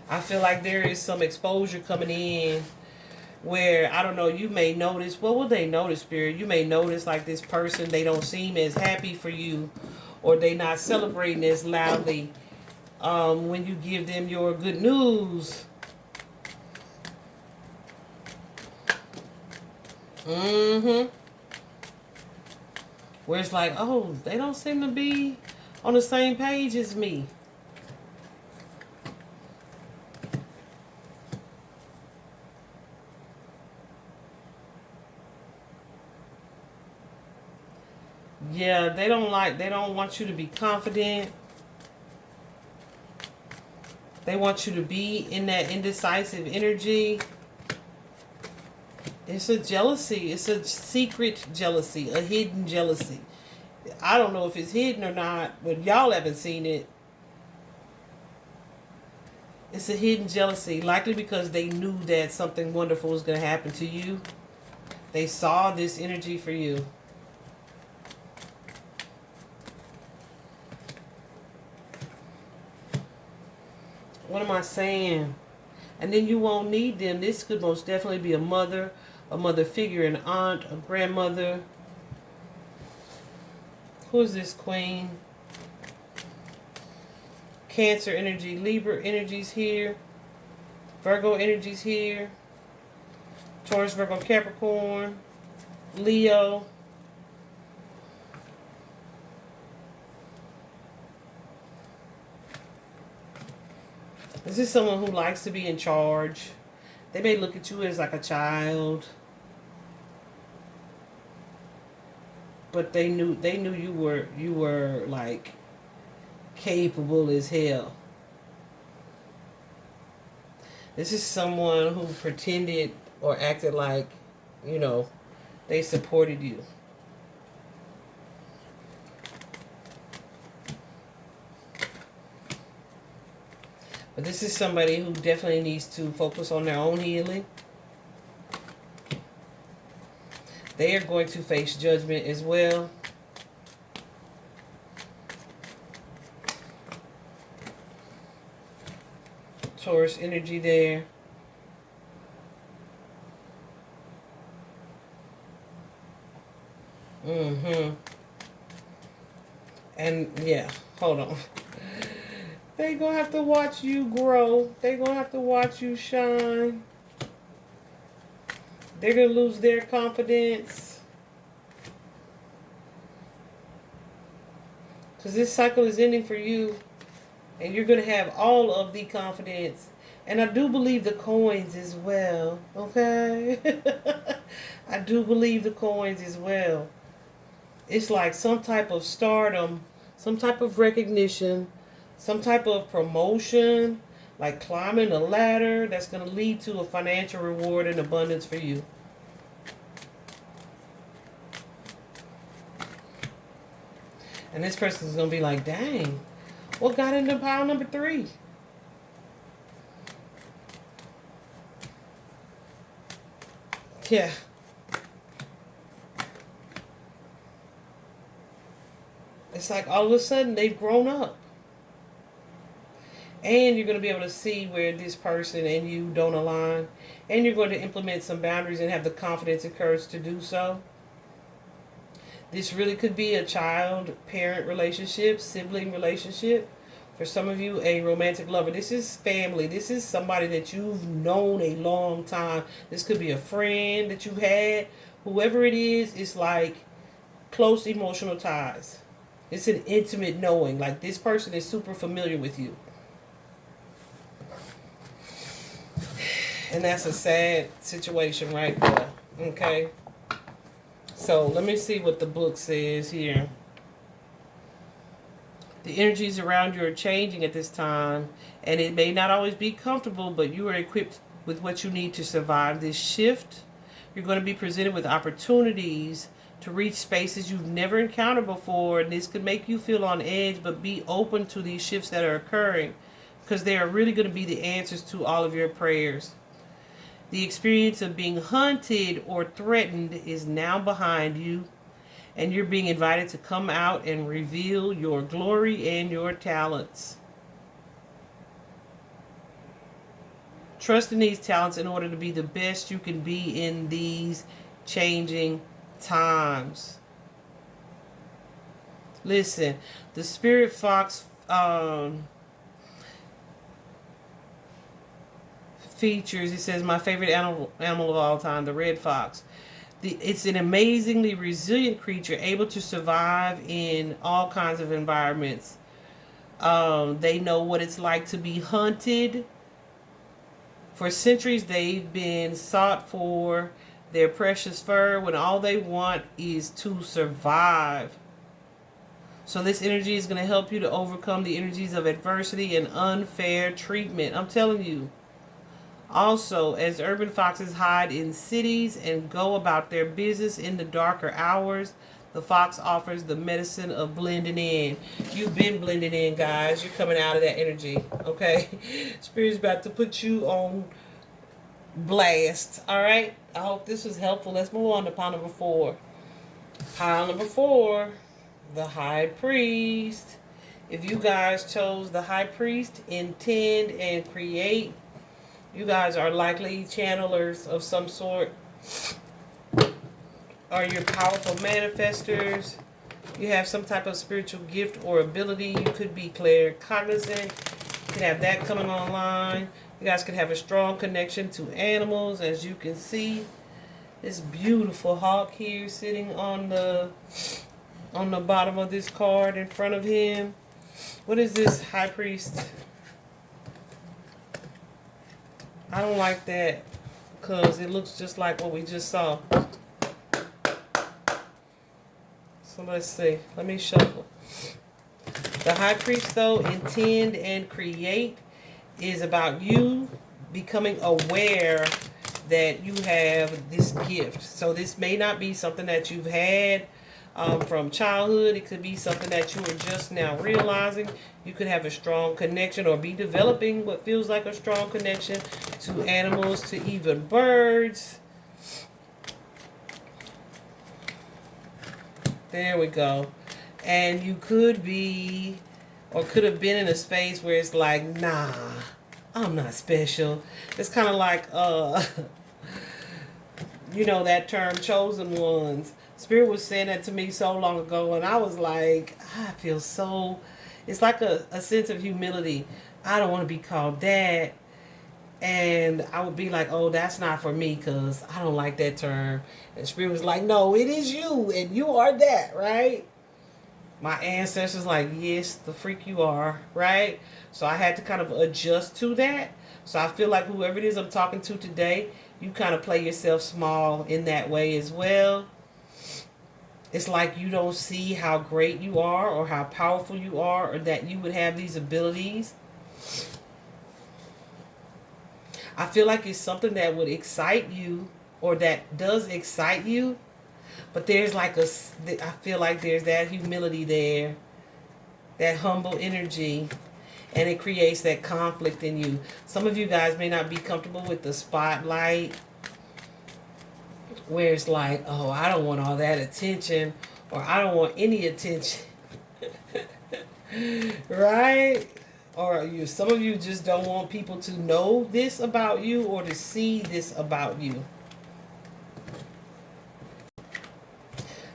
I feel like there is some exposure coming in where, I don't know, you may notice, what will they notice, Spirit? You may notice like this person, they don't seem as happy for you or they not celebrating as loudly when you give them your good news. Where it's like, oh, they don't seem to be on the same page as me. Yeah, they don't want you to be confident. They want you to be in that indecisive energy. It's a jealousy. It's a secret jealousy, a hidden jealousy. I don't know if it's hidden or not, but y'all haven't seen it. It's a hidden jealousy, likely because they knew that something wonderful was going to happen to you. They saw this energy for you. What am I saying? And then you won't need them. This could most definitely be a mother figure, an aunt, a grandmother. Who is this queen? Cancer energy, Libra energies here. Virgo energies here. Taurus, Virgo, Capricorn. Leo. This is someone who likes to be in charge. They may look at you as like a child. But they knew you were like capable as hell. This is someone who pretended or acted like, you know, they supported you. But this is somebody who definitely needs to focus on their own healing. They are going to face judgment as well. Taurus energy there. And yeah, hold on. They gonna have to watch you grow. They gonna have to watch you shine. They're gonna lose their confidence. Because this cycle is ending for you. And you're going to have all of the confidence. And I do believe the coins as well. Okay? I do believe the coins as well. It's like some type of stardom, some type of recognition, some type of promotion, like climbing a ladder that's going to lead to a financial reward and abundance for you. And this person's going to be like, dang. What got into pile number 3? Yeah. It's like all of a sudden they've grown up. And you're going to be able to see where this person and you don't align. And you're going to implement some boundaries and have the confidence and courage to do so. This really could be a child-parent relationship, sibling relationship. For some of you, a romantic lover. This is family. This is somebody that you've known a long time. This could be a friend that you've had. Whoever it is, it's like close emotional ties. It's an intimate knowing. Like this person is super familiar with you. And that's a sad situation right there. Okay. So let me see what the book says here. The energies around you are changing at this time, and it may not always be comfortable, but you are equipped with what you need to survive this shift. You're going to be presented with opportunities to reach spaces you've never encountered before, and this could make you feel on edge, but be open to these shifts that are occurring, because they are really going to be the answers to all of your prayers. The experience of being hunted or threatened is now behind you, and you're being invited to come out and reveal your glory and your talents. Trust in these talents in order to be the best you can be in these changing times. Listen, the Spirit Fox features, it says, my favorite animal of all time, the red fox. It's an amazingly resilient creature, able to survive in all kinds of environments. They know what it's like to be hunted. For centuries, they've been sought for their precious fur when all they want is to survive. So this energy is going to help you to overcome the energies of adversity and unfair treatment. I'm telling you. Also, as urban foxes hide in cities and go about their business in the darker hours, the fox offers the medicine of blending in. You've been blending in, guys. You're coming out of that energy, okay? Spirit's about to put you on blast, all right? I hope this was helpful. Let's move on to pile number 4. Pile number 4, the High Priest. If you guys chose the High Priest, intend and create, you guys are likely channelers of some sort. Or you're powerful manifestors. You have some type of spiritual gift or ability. You could be claircognizant. You could have that coming online. You guys could have a strong connection to animals, as you can see. This beautiful hawk here sitting on the bottom of this card in front of him. What is this, High Priest? I don't like that because it looks just like what we just saw. So let's see. Let me shuffle. The High Priest, though, intend and create, is about you becoming aware that you have this gift. So this may not be something that you've had from childhood. It could be something that you are just now realizing. You could have a strong connection or be developing what feels like a strong connection to animals, to even birds. There we go. And you could be or could have been in a space where it's like, nah, I'm not special. It's kind of like, you know, that term, chosen ones. Spirit was saying that to me so long ago, and I was like, I feel so, it's like a sense of humility. I don't want to be called that. And I would be like, oh, that's not for me because I don't like that term. And Spirit was like, no, it is you, and you are that, right? My ancestors like, yes, the freak you are, right? So I had to kind of adjust to that. So I feel like whoever it is I'm talking to today, you kind of play yourself small in that way as well. It's like you don't see how great you are or how powerful you are or that you would have these abilities. I feel like it's something that would excite you or that does excite you. But there's like I feel like there's that humility there, that humble energy, and it creates that conflict in you. Some of you guys may not be comfortable with the spotlight, where it's like, oh, I don't want all that attention, or I don't want any attention, right? Or some of you just don't want people to know this about you or to see this about you.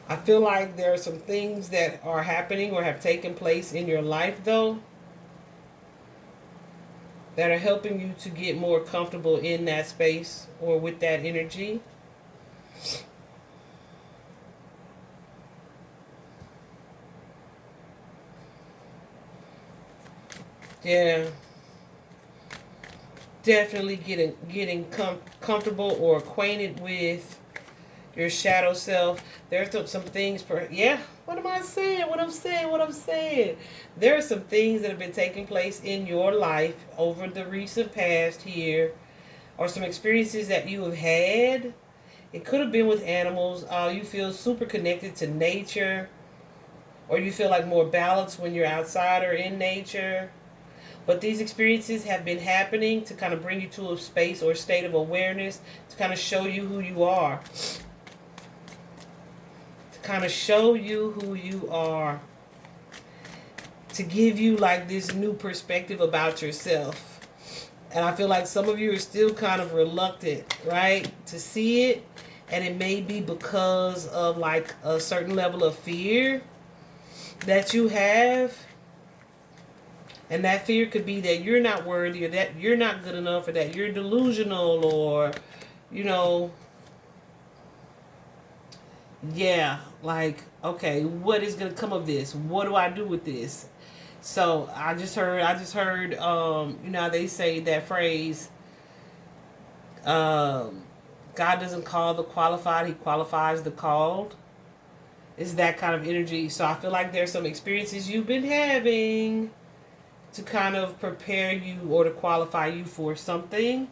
I feel like there are some things that are happening or have taken place in your life, though, that are helping you to get more comfortable in that space or with that energy. Yeah. Definitely getting comfortable or acquainted with your shadow self. There's some things what am I saying? What I'm saying. There are some things that have been taking place in your life over the recent past here, or some experiences that you have had. It could have been with animals. You feel super connected to nature, or you feel like more balanced when you're outside or in nature. But these experiences have been happening to kind of bring you to a space or state of awareness, to kind of show you who you are. To kind of show you who you are. To give you like this new perspective about yourself. And I feel like some of you are still kind of reluctant, right, to see it. And it may be because of like a certain level of fear that you have. And that fear could be that you're not worthy, or that you're not good enough, or that you're delusional, or, like, okay, what is going to come of this? What do I do with this? So I just heard, they say that phrase, God doesn't call the qualified, he qualifies the called. It's that kind of energy. So I feel like there's some experiences you've been having to kind of prepare you or to qualify you for something.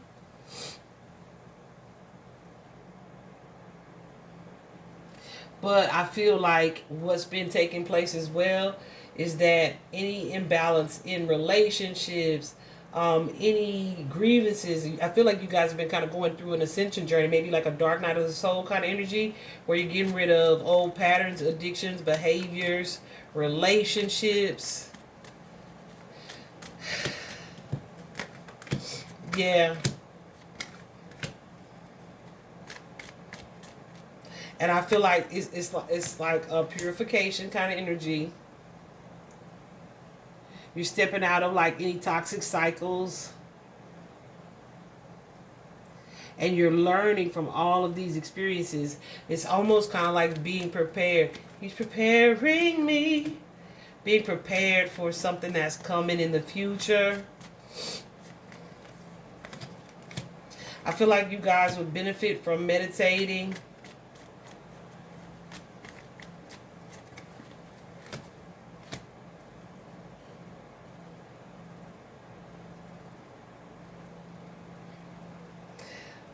But I feel like what's been taking place as well is that any imbalance in relationships, any grievances, I feel like you guys have been kind of going through an ascension journey, maybe like a dark night of the soul kind of energy, where you're getting rid of old patterns, addictions, behaviors, relationships. Yeah. And I feel like it's like a purification kind of energy. You're stepping out of like any toxic cycles. And you're learning from all of these experiences. It's almost kind of like being prepared. He's preparing me. Being prepared for something that's coming in the future. I feel like you guys would benefit from meditating.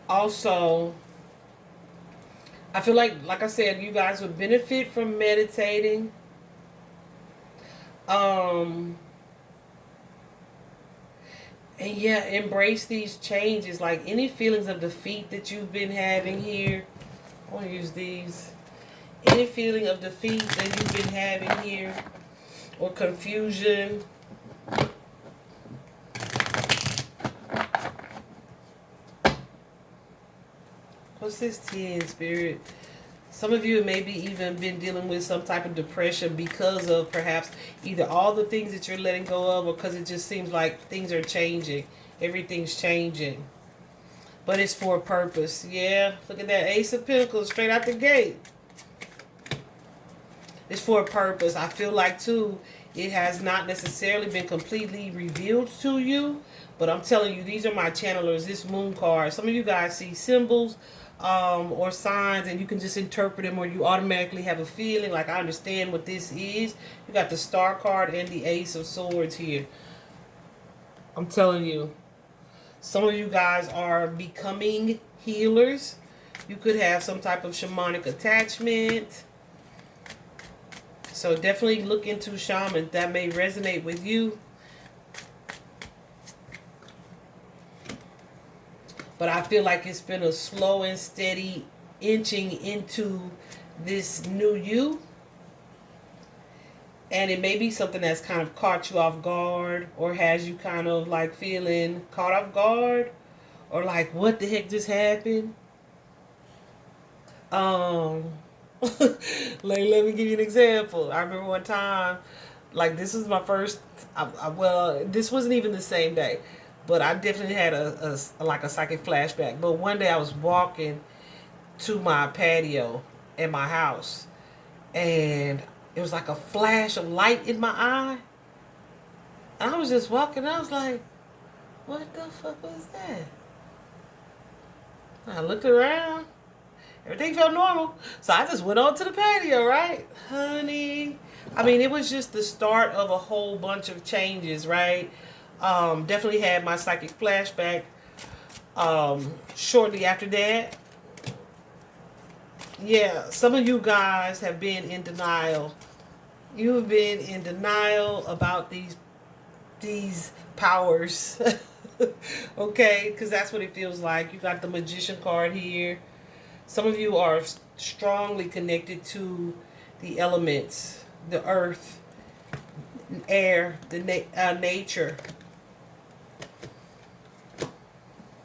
Also, I feel like I said, you guys would benefit from meditating. And yeah, embrace these changes. Like any feelings of defeat that you've been having here. I want to use these. Any feeling of defeat that you've been having here. Or confusion. What's this 10, Spirit? Some of you have maybe even been dealing with some type of depression because of perhaps either all the things that you're letting go of or because it just seems like things are changing. Everything's changing. But it's for a purpose. Yeah, look at that. Ace of Pentacles straight out the gate. It's for a purpose. I feel like, too, it has not necessarily been completely revealed to you. But I'm telling you, these are my channelers. This moon card. Some of you guys see symbols or signs and you can just interpret them, or you automatically have a feeling like, I understand what this is. You got the Star card and the Ace of Swords here. I'm telling you, some of you guys are becoming healers. You could have some type of shamanic attachment. So definitely look into shamans. That may resonate with you. But I feel like it's been a slow and steady inching into this new you. And it may be something that's kind of caught you off guard, or has you kind of like feeling caught off guard, or like, what the heck just happened? Like, let me give you an example. I remember one time, like, this was my first, well, this wasn't even the same day, but I definitely had a psychic flashback. But one day I was walking to my patio in my house, and it was like a flash of light in my eye. And I was just walking, I was like, what the fuck was that? I looked around. Everything felt normal. So I just went on to the patio, right? Honey. I mean, it was just the start of a whole bunch of changes, right? Definitely had my psychic flashback shortly after that. Yeah, some of you guys have been in denial. You have been in denial about these powers. Okay? Because that's what it feels like. You got the Magician card here. Some of you are strongly connected to the elements, the earth, air, the nature,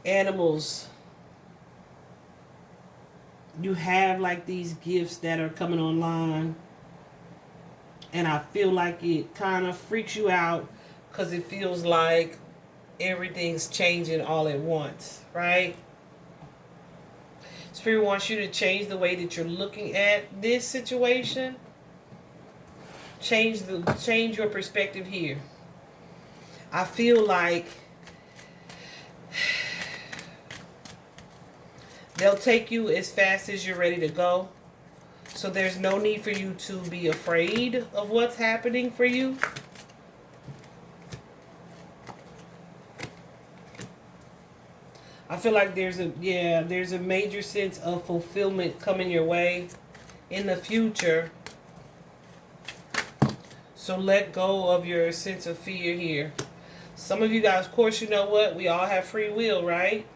animals. You have like these gifts that are coming online. And I feel like it kind of freaks you out because it feels like everything's changing all at once, right? Spirit wants you to change the way that you're looking at this situation. Change your perspective here. I feel like they'll take you as fast as you're ready to go. So there's no need for you to be afraid of what's happening for you. I feel like there's a major sense of fulfillment coming your way in the future. So let go of your sense of fear here. Some of you guys, of course, you know what? We all have free will, right?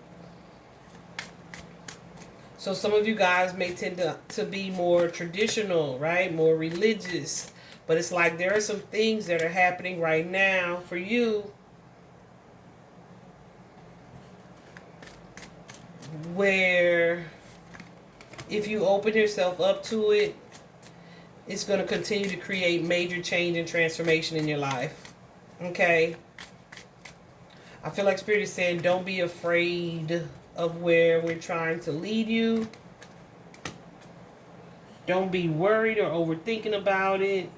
So some of you guys may tend to be more traditional, right? More religious. But it's like there are some things that are happening right now for you where If you open yourself up to it, it's going to continue to create major change and transformation in your life. Okay? I feel like Spirit is saying don't be afraid of where we're trying to lead you. Don't be worried or overthinking about it.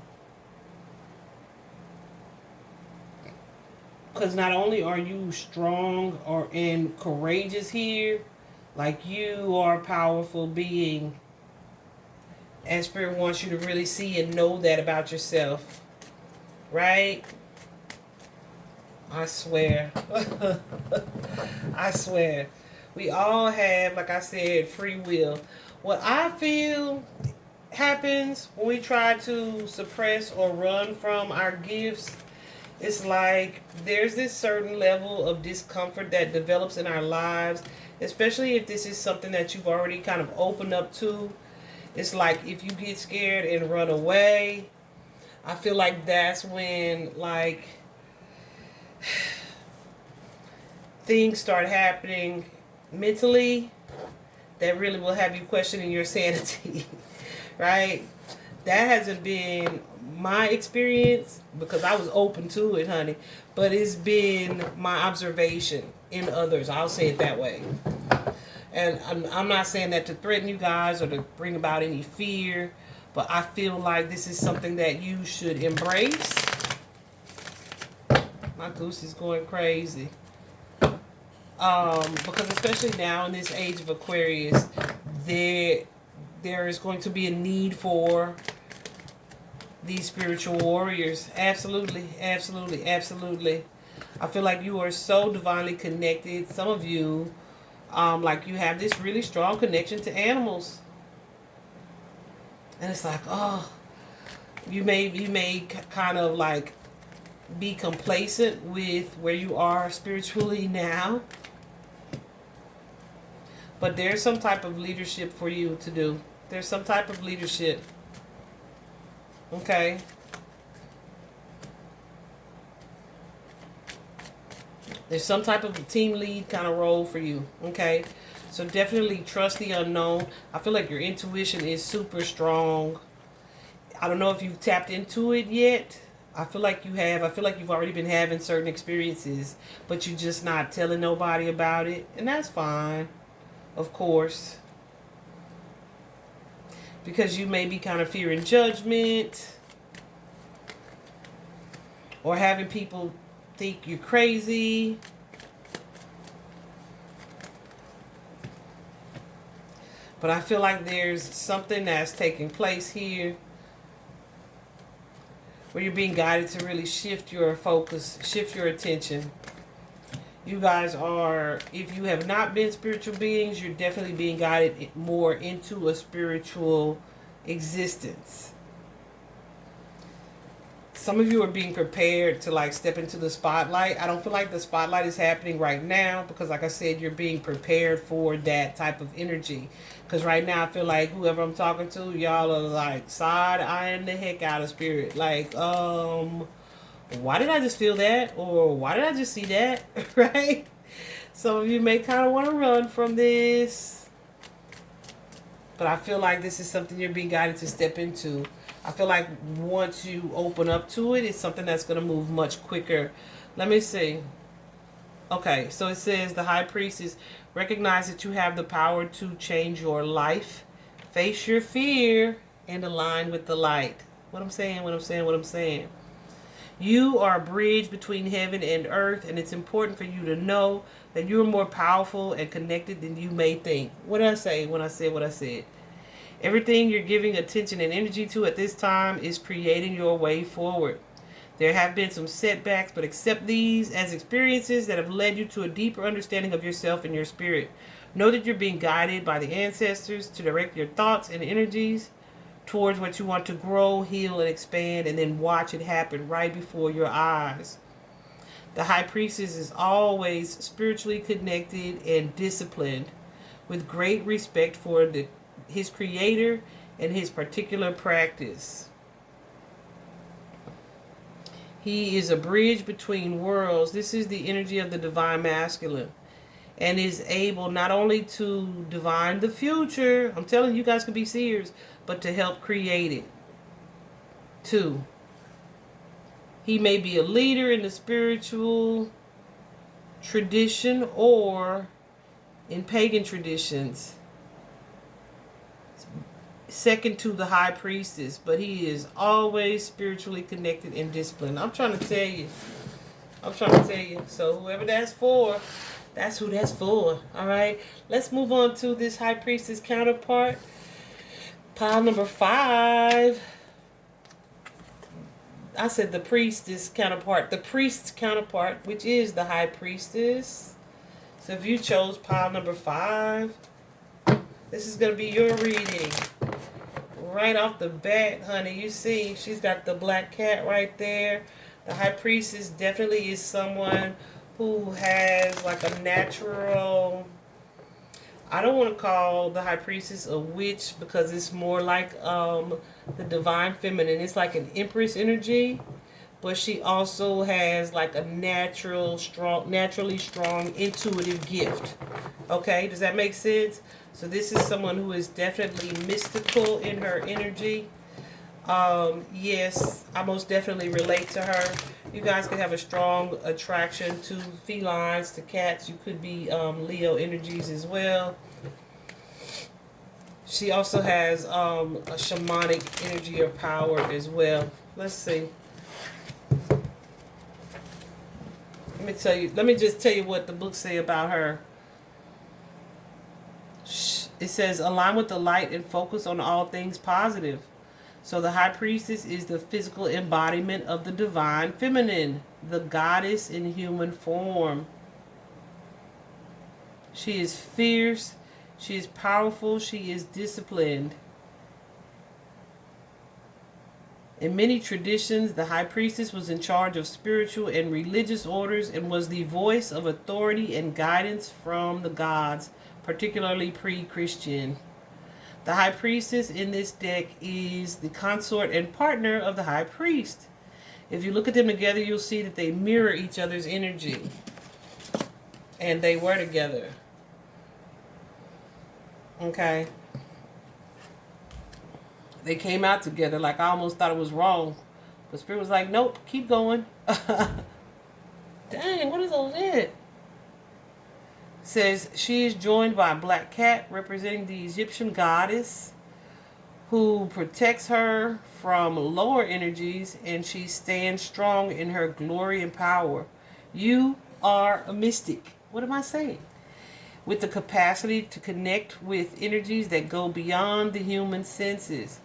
Because not only are you strong and courageous here, like you are a powerful being. And Spirit wants you to really see and know that about yourself. Right? I swear. I swear. We all have, like I said, free will. What I feel happens when we try to suppress or run from our gifts, it's like there's this certain level of discomfort that develops in our lives, especially if this is something that you've already kind of opened up to. It's like if you get scared and run away, I feel like that's when, like, things start happening mentally that really will have you questioning your sanity. Right? That hasn't been my experience because I was open to it, honey. But it's been my observation in others. I'll say it that way. And I'm not saying that to threaten you guys or to bring about any fear. But I feel like this is something that you should embrace. My goose is going crazy. Because especially now in this age of Aquarius, there is going to be a need for these spiritual warriors. Absolutely, absolutely, absolutely. I feel like you are so divinely connected. Some of you, like you have this really strong connection to animals. And it's like, oh, you may kind of like be complacent with where you are spiritually now. But there's some type of leadership for you to do. There's some type of leadership. Okay. There's some type of team lead kind of role for you. Okay. So definitely trust the unknown. I feel like your intuition is super strong. I don't know if you've tapped into it yet. I feel like you have. I feel like you've already been having certain experiences, but you're just not telling nobody about it. And that's fine. Of course. Because you may be kind of fearing judgment. Or having people think you're crazy. But I feel like there's something that's taking place here where you're being guided to really shift your focus, shift your attention. You guys are, if you have not been spiritual beings, you're definitely being guided more into a spiritual existence. Some of you are being prepared to like step into the spotlight. I don't feel like the spotlight is happening right now because like I said, you're being prepared for that type of energy. Because right now I feel like whoever I'm talking to, y'all are like side-eyeing the heck out of spirit. Like, why did I just feel that? Or why did I just see that? Right? Some of you may kind of want to run from this. But I feel like this is something you're being guided to step into. I feel like once you open up to it, it's something that's going to move much quicker. Let me see. Okay, so it says the High Priestess, recognize that you have the power to change your life. Face your fear and align with the light. What I'm saying. You are a bridge between heaven and earth, and it's important for you to know that you're more powerful and connected than you may think. What did I say when I said what I said? Everything you're giving attention and energy to at this time is creating your way forward. There have been some setbacks, but accept these as experiences that have led you to a deeper understanding of yourself and your spirit. Know that you're being guided by the ancestors to direct your thoughts and energies towards what you want to grow, heal, and expand, and then watch it happen right before your eyes. The High Priestess is always spiritually connected and disciplined with great respect for his creator and his particular practice. He is a bridge between worlds. This is the energy of the divine masculine. and is able not only to divine the future, I'm telling you, you guys can be seers, but to help create it too. He may be a leader in the spiritual tradition or in pagan traditions, second to the high priestess, but he is always spiritually connected and disciplined. I'm trying to tell you. So whoever that's for, that's who that's for. All right. Let's move on to this high priestess counterpart. Pile number 5. I said the priestess counterpart. The priest's counterpart, which is the high priestess. So if you chose pile number 5, this is going to be your reading. Right off the bat, honey, you see she's got the black cat right there. The high priestess definitely is someone who has like a natural, I don't want to call the high priestess a witch because it's more like the divine feminine. It's like an empress energy, but she also has like a naturally strong intuitive gift. Okay, does that make sense? So this is someone who is definitely mystical in her energy. Yes, I most definitely relate to her. You guys can have a strong attraction to felines, to cats. You could be Leo energies as well. She also has a shamanic energy or power as well. Let's see. Let me just tell you what the books say about her. It says, align with the light and focus on all things positive. So the high priestess is the physical embodiment of the divine feminine, the goddess in human form. She is fierce, she is powerful, she is disciplined. In many traditions, the high priestess was in charge of spiritual and religious orders and was the voice of authority and guidance from the gods, particularly pre-Christian. The high priestess in this deck is the consort and partner of the high priest. If you look at them together, you'll see that they mirror each other's energy. And they were together. Okay. They came out together. Like, I almost thought it was wrong. But Spirit was like, nope, keep going. Dang, what is all that? Says she is joined by a black cat representing the Egyptian goddess who protects her from lower energies, and she stands strong in her glory and power. You are a mystic. What am I saying? With the capacity to connect with energies that go beyond the human senses.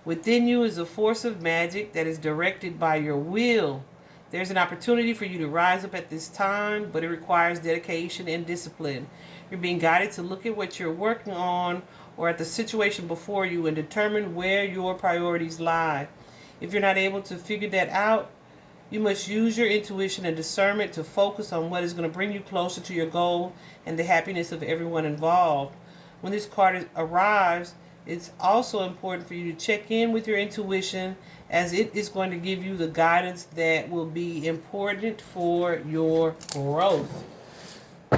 Within you is a force of magic that is directed by your will. There's an opportunity for you to rise up at this time, but it requires dedication and discipline. You're being guided to look at what you're working on or at the situation before you and determine where your priorities lie. If you're not able to figure that out, you must use your intuition and discernment to focus on what is going to bring you closer to your goal and the happiness of everyone involved. When this card arrives, it's also important for you to check in with your intuition, as it is going to give you the guidance that will be important for your growth.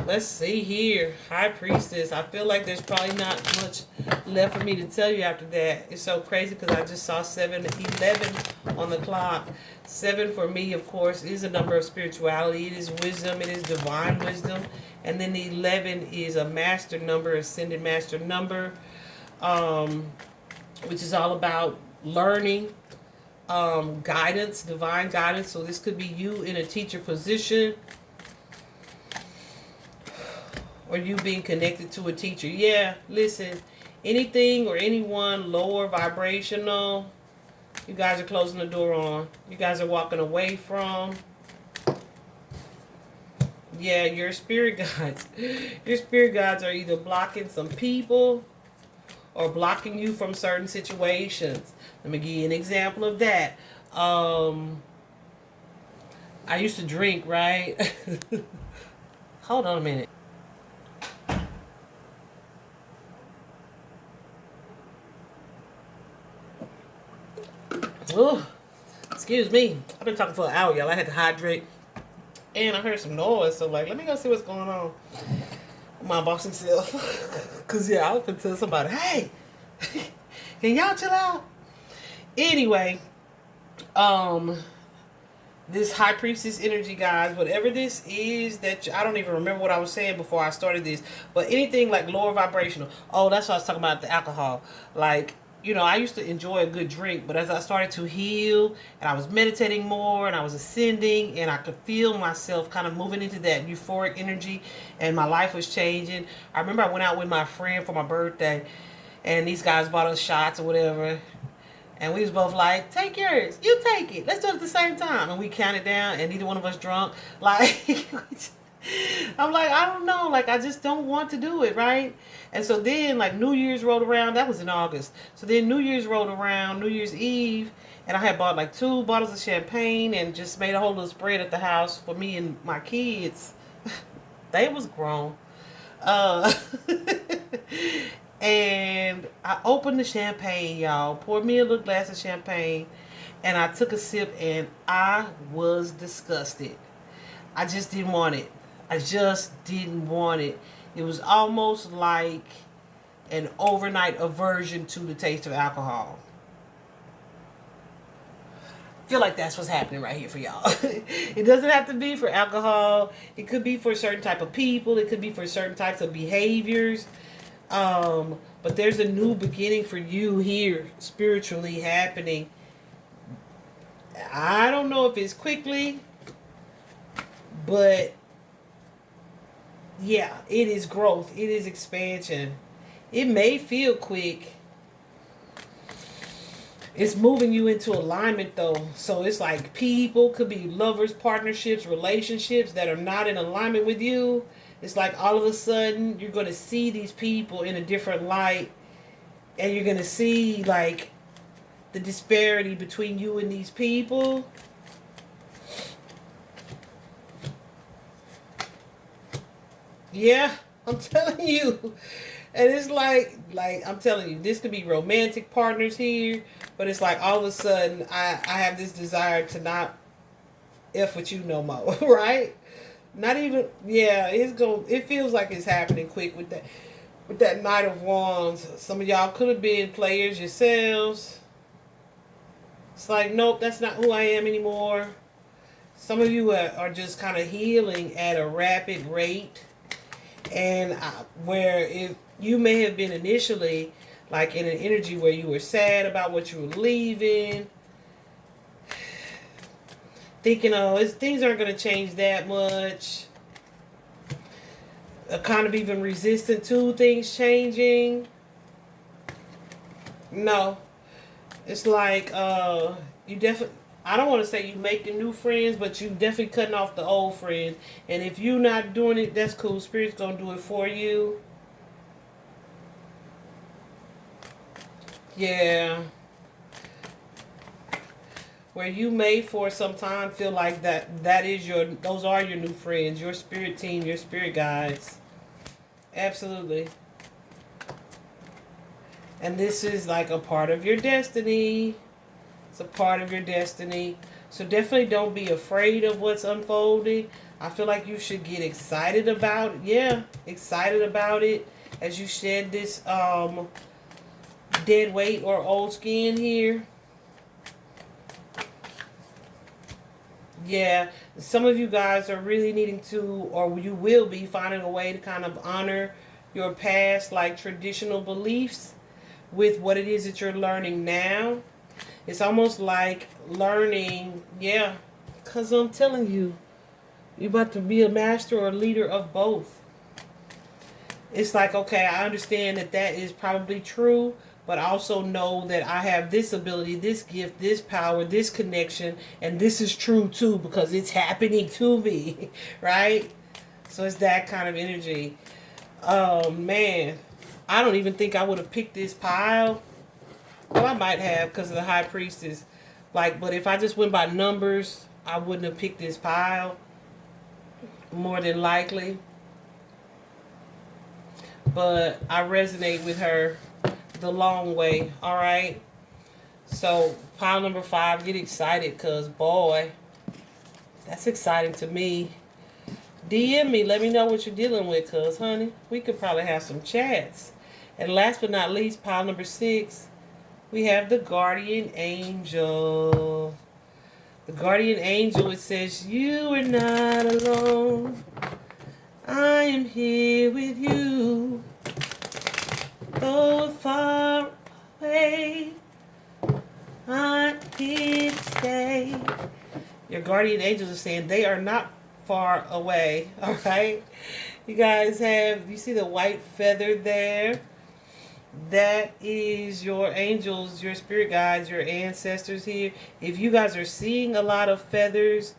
Let's see here. High Priestess. I feel like there's probably not much left for me to tell you after that. It's so crazy because I just saw 7:11 on the clock. 7 for me, of course, is a number of spirituality. It is wisdom. It is divine wisdom. And then the 11 is a master number, ascended master number, which is all about learning, guidance, divine guidance. So this could be you in a teacher position, or you being connected to a teacher. Yeah, listen, anything or anyone lower vibrational, you guys are closing the door on. You guys are walking away from. Yeah, your spirit guides. Your spirit guides are either blocking some people or blocking you from certain situations. Let me give you an example of that. I used to drink, right? Hold on a minute. Oh, excuse me. I've been talking for an hour, y'all. I had to hydrate. And I heard some noise, so like, let me go see what's going on. my bossy self. Because, yeah, I was going to tell somebody, hey, can y'all chill out? Anyway, this high priestess energy, guys, whatever this is that I don't even remember what I was saying before I started this, but anything like lower vibrational. Oh, that's what I was talking about, the alcohol. Like, you know, I used to enjoy a good drink, but as I started to heal and I was meditating more and I was ascending and I could feel myself kind of moving into that euphoric energy and my life was changing. I remember I went out with my friend for my birthday and these guys bought us shots or whatever. And we was both like, take yours, you take it. Let's do it at the same time. And we counted down and neither one of us drunk. Like, I'm like, I don't know. Like, I just don't want to do it, right? And so then, like, New Year's rolled around. That was in August. So then New Year's rolled around, New Year's Eve. And I had bought, like, 2 bottles of champagne and just made a whole little spread at the house for me and my kids. They was grown. And I opened the champagne, y'all. Poured me a little glass of champagne. And I took a sip and I was disgusted. I just didn't want it. I just didn't want it. It was almost like an overnight aversion to the taste of alcohol. I feel like that's what's happening right here for y'all. It doesn't have to be for alcohol. It could be for a certain type of people. It could be for certain types of behaviors. But there's a new beginning for you here, spiritually happening. I don't know if it's quickly, but yeah, it is growth. It is expansion. It may feel quick. It's moving you into alignment though. So it's like people, could be lovers, partnerships, relationships that are not in alignment with you. It's like all of a sudden you're going to see these people in a different light. And you're going to see like the disparity between you and these people. Yeah, I'm telling you. And it's like I'm telling you, this could be romantic partners here. But it's like all of a sudden I have this desire to not F with you no more. Right? Not even, yeah, it feels like it's happening quick with that Knight of Wands. Some of y'all could have been players yourselves. It's like, nope, that's not who I am anymore. Some of you are just kind of healing at a rapid rate. And where if you may have been initially like in an energy where you were sad about what you were leaving, thinking, oh, things aren't going to change that much. Kind of even resistant to things changing. No. It's like, you definitely, I don't want to say you making new friends, but you definitely cutting off the old friends. And if you're not doing it, that's cool. Spirit's going to do it for you. Yeah. Where you may for some time feel like those are your new friends, your spirit team, your spirit guides. Absolutely. And this is like a part of your destiny. It's a part of your destiny. So definitely don't be afraid of what's unfolding. I feel like you should get excited about it. Yeah, excited about it as you shed this dead weight or old skin here. Yeah, some of you guys are really needing to, or you will be finding a way to kind of honor your past, like traditional beliefs with what it is that you're learning now. It's almost like learning, yeah, because I'm telling you, you're about to be a master or a leader of both. It's like, okay, I understand that is probably true, but I also know that I have this ability, this gift, this power, this connection, and this is true too because it's happening to me, right? So it's that kind of energy. Oh, man. I don't even think I would have picked this pile. Well, I might have because of the High Priestess. Like, but if I just went by numbers, I wouldn't have picked this pile. More than likely. But I resonate with her the long way. All right. So pile number 5, get excited because boy, that's exciting to me. DM me. Let me know what you're dealing with, cuz, honey, we could probably have some chats. And last but not least, pile number 6, we have the guardian angel. The guardian angel, it says, you are not alone. I am here with you. Though far away, I'm here to stay. Your guardian angels are saying they are not far away. All right. You guys have, you see the white feather there? That is your angels, your spirit guides, your ancestors here. If you guys are seeing a lot of feathers,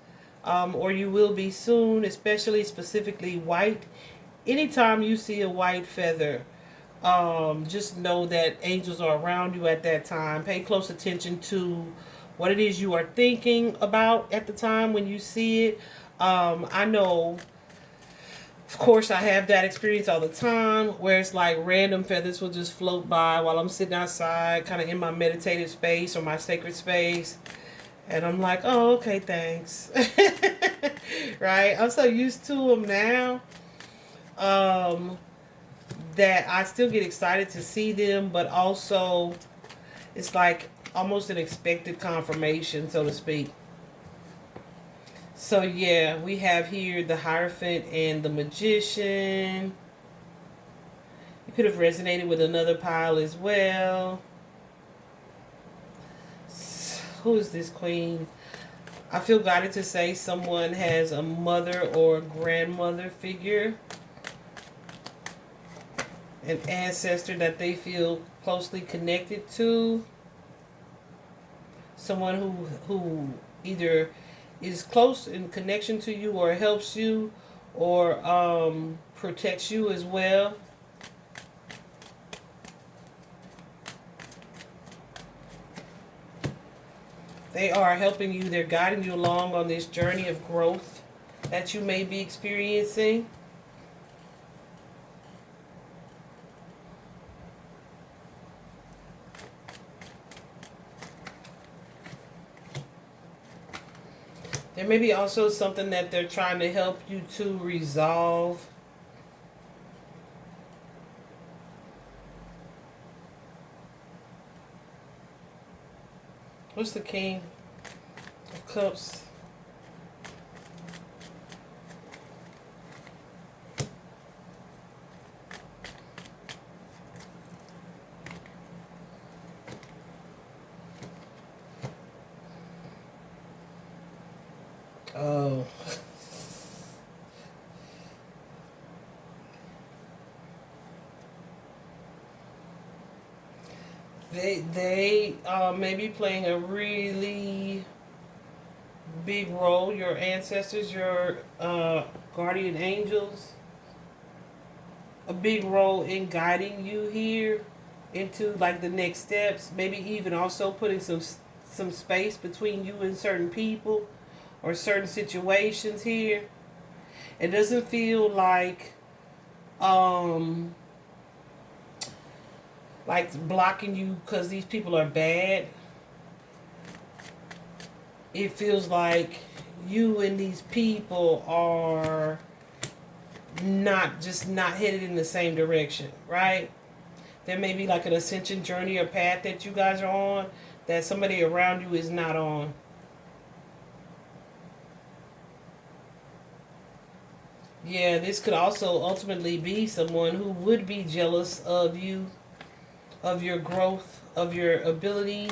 or you will be soon, especially specifically white, anytime you see a white feather, just know that angels are around you at that time. Pay close attention to what it is you are thinking about at the time when you see it. I know, of course, I have that experience all the time where it's like random feathers will just float by while I'm sitting outside, kind of in my meditative space or my sacred space. And I'm like, oh, okay, thanks. Right? I'm so used to them now that I still get excited to see them, but also it's like almost an expected confirmation, so to speak. So yeah, we have here the Hierophant and the Magician. You could have resonated with another pile as well. Who is this queen? I feel guided to say someone has a mother or grandmother figure, an ancestor that they feel closely connected to. Someone who either is close in connection to you or helps you or protects you as well. They are helping you. They're guiding you along on this journey of growth that you may be experiencing. There may be also something that they're trying to help you to resolve. What's the King of Cups? Oh. They may be playing a really big role. Your ancestors, your guardian angels, a big role in guiding you here into like the next steps. Maybe even also putting some space between you and certain people or certain situations here. It doesn't feel like blocking you because these people are bad. It feels like you and these people are not headed in the same direction, right? There may be like an ascension journey or path that you guys are on that somebody around you is not on. Yeah, this could also ultimately be someone who would be jealous of you, of your growth, of your ability.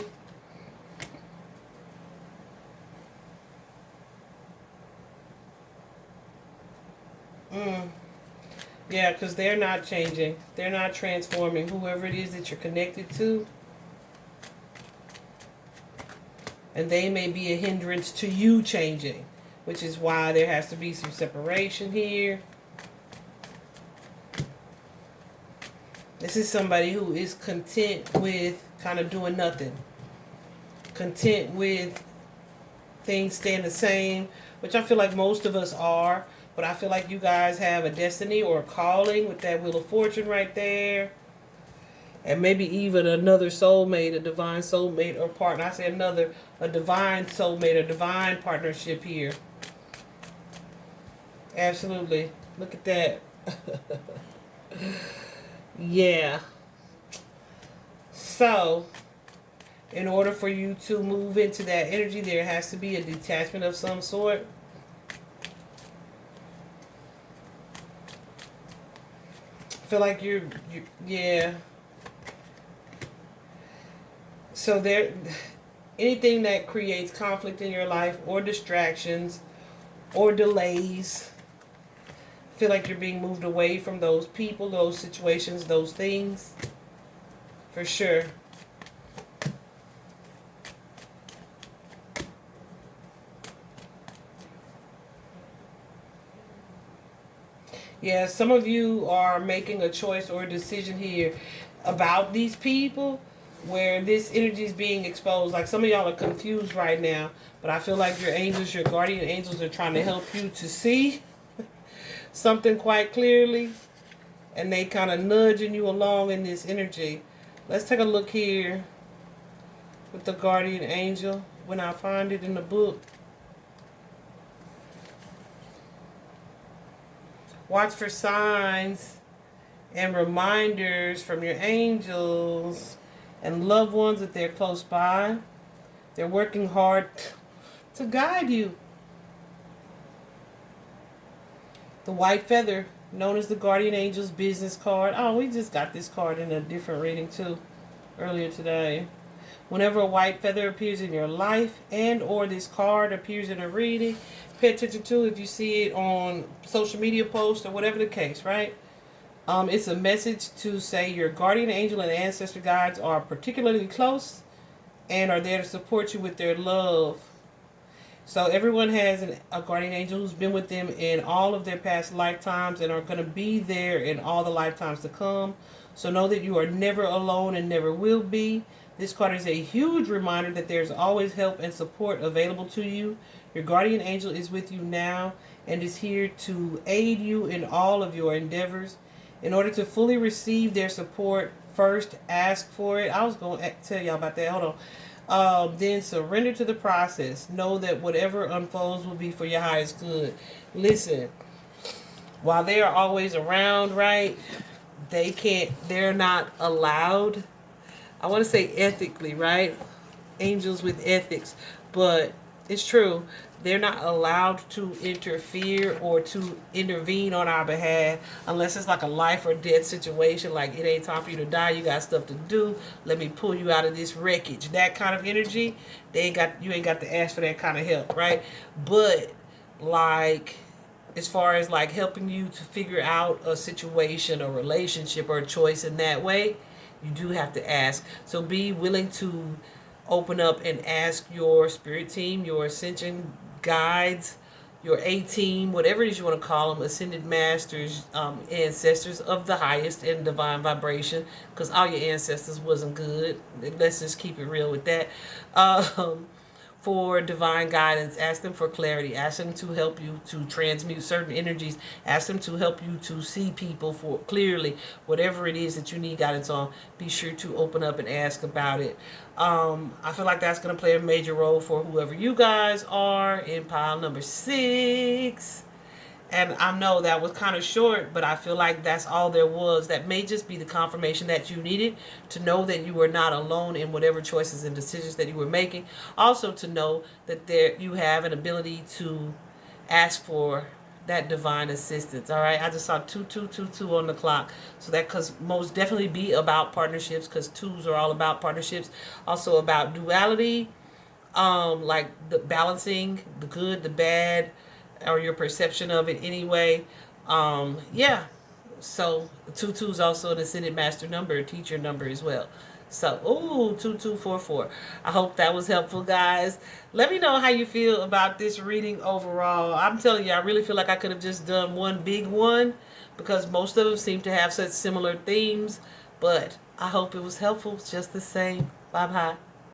Yeah, because they're not changing. They're not transforming. Whoever it is that you're connected to. And they may be a hindrance to you changing, which is why there has to be some separation here. This is somebody who is content with kind of doing nothing. Content with things staying the same, which I feel like most of us are. But I feel like you guys have a destiny or a calling with that Wheel of Fortune right there. And maybe even another soulmate, a divine soulmate or partner. I say a divine soulmate, a divine partnership here. Absolutely. Look at that. Yeah. So, in order for you to move into that energy, there has to be a detachment of some sort. I feel like yeah. So anything that creates conflict in your life or distractions or delays, I feel like you're being moved away from those people, those situations, those things. For sure. Yeah, some of you are making a choice or a decision here about these people where this energy is being exposed. Like some of y'all are confused right now, but I feel like your angels, your guardian angels are trying to help you to see something quite clearly, and they kind of nudging you along in this energy. Let's take a look here with the guardian angel when I find it in the book. Watch for signs and reminders from your angels and loved ones that they're close by. They're working hard to guide you. The white feather, known as the guardian angel's business card. Oh, we just got this card in a different reading too earlier today. Whenever a white feather appears in your life and or this card appears in a reading, pay attention to if you see it on social media posts or whatever the case, right? It's a message to say your guardian angel and ancestor guides are particularly close and are there to support you with their love. So everyone has a guardian angel who's been with them in all of their past lifetimes and are going to be there in all the lifetimes to come. So know that you are never alone and never will be. This card is a huge reminder that there's always help and support available to you. Your guardian angel is with you now and is here to aid you in all of your endeavors. In order to fully receive their support, first ask for it. I was going to tell y'all about that. Hold on. Then surrender to the process. Know that whatever unfolds will be for your highest good. Listen, while they are always around, right? They're not allowed. I want to say ethically, right? Angels with ethics. But it's true. They're not allowed to interfere or to intervene on our behalf unless it's like a life or death situation. Like, it ain't time for you to die. You got stuff to do. Let me pull you out of this wreckage. That kind of energy, you ain't got to ask for that kind of help, right? But like, as far as like helping you to figure out a situation, a relationship, or a choice in that way, you do have to ask. So be willing to open up and ask your spirit team, your ascension guides, your A-team, whatever it is you want to call them, ascended masters, ancestors of the highest and divine vibration, because all your ancestors wasn't good. Let's just keep it real with that. For divine guidance, ask them for clarity, ask them to help you to transmute certain energies, ask them to help you to see people for clearly. Whatever it is that you need guidance on, be sure to open up and ask about it. I feel like that's going to play a major role for whoever you guys are in pile number 6. And I know that was kind of short, but I feel like that's all there was. That may just be the confirmation that you needed to know that you were not alone in whatever choices and decisions that you were making. Also to know that you have an ability to ask for that divine assistance. All right, I just saw 2222 on the clock, so that could most definitely be about partnerships, because 2s are all about partnerships. Also about duality, like the balancing the good, the bad, or your perception of it anyway. Yeah. So 22 is also an ascended master number, a teacher number as well. So, 2244. I hope that was helpful, guys. Let me know how you feel about this reading overall. I'm telling you, I really feel like I could have just done one big one, because most of them seem to have such similar themes. But I hope it was helpful just the same. Bye-bye.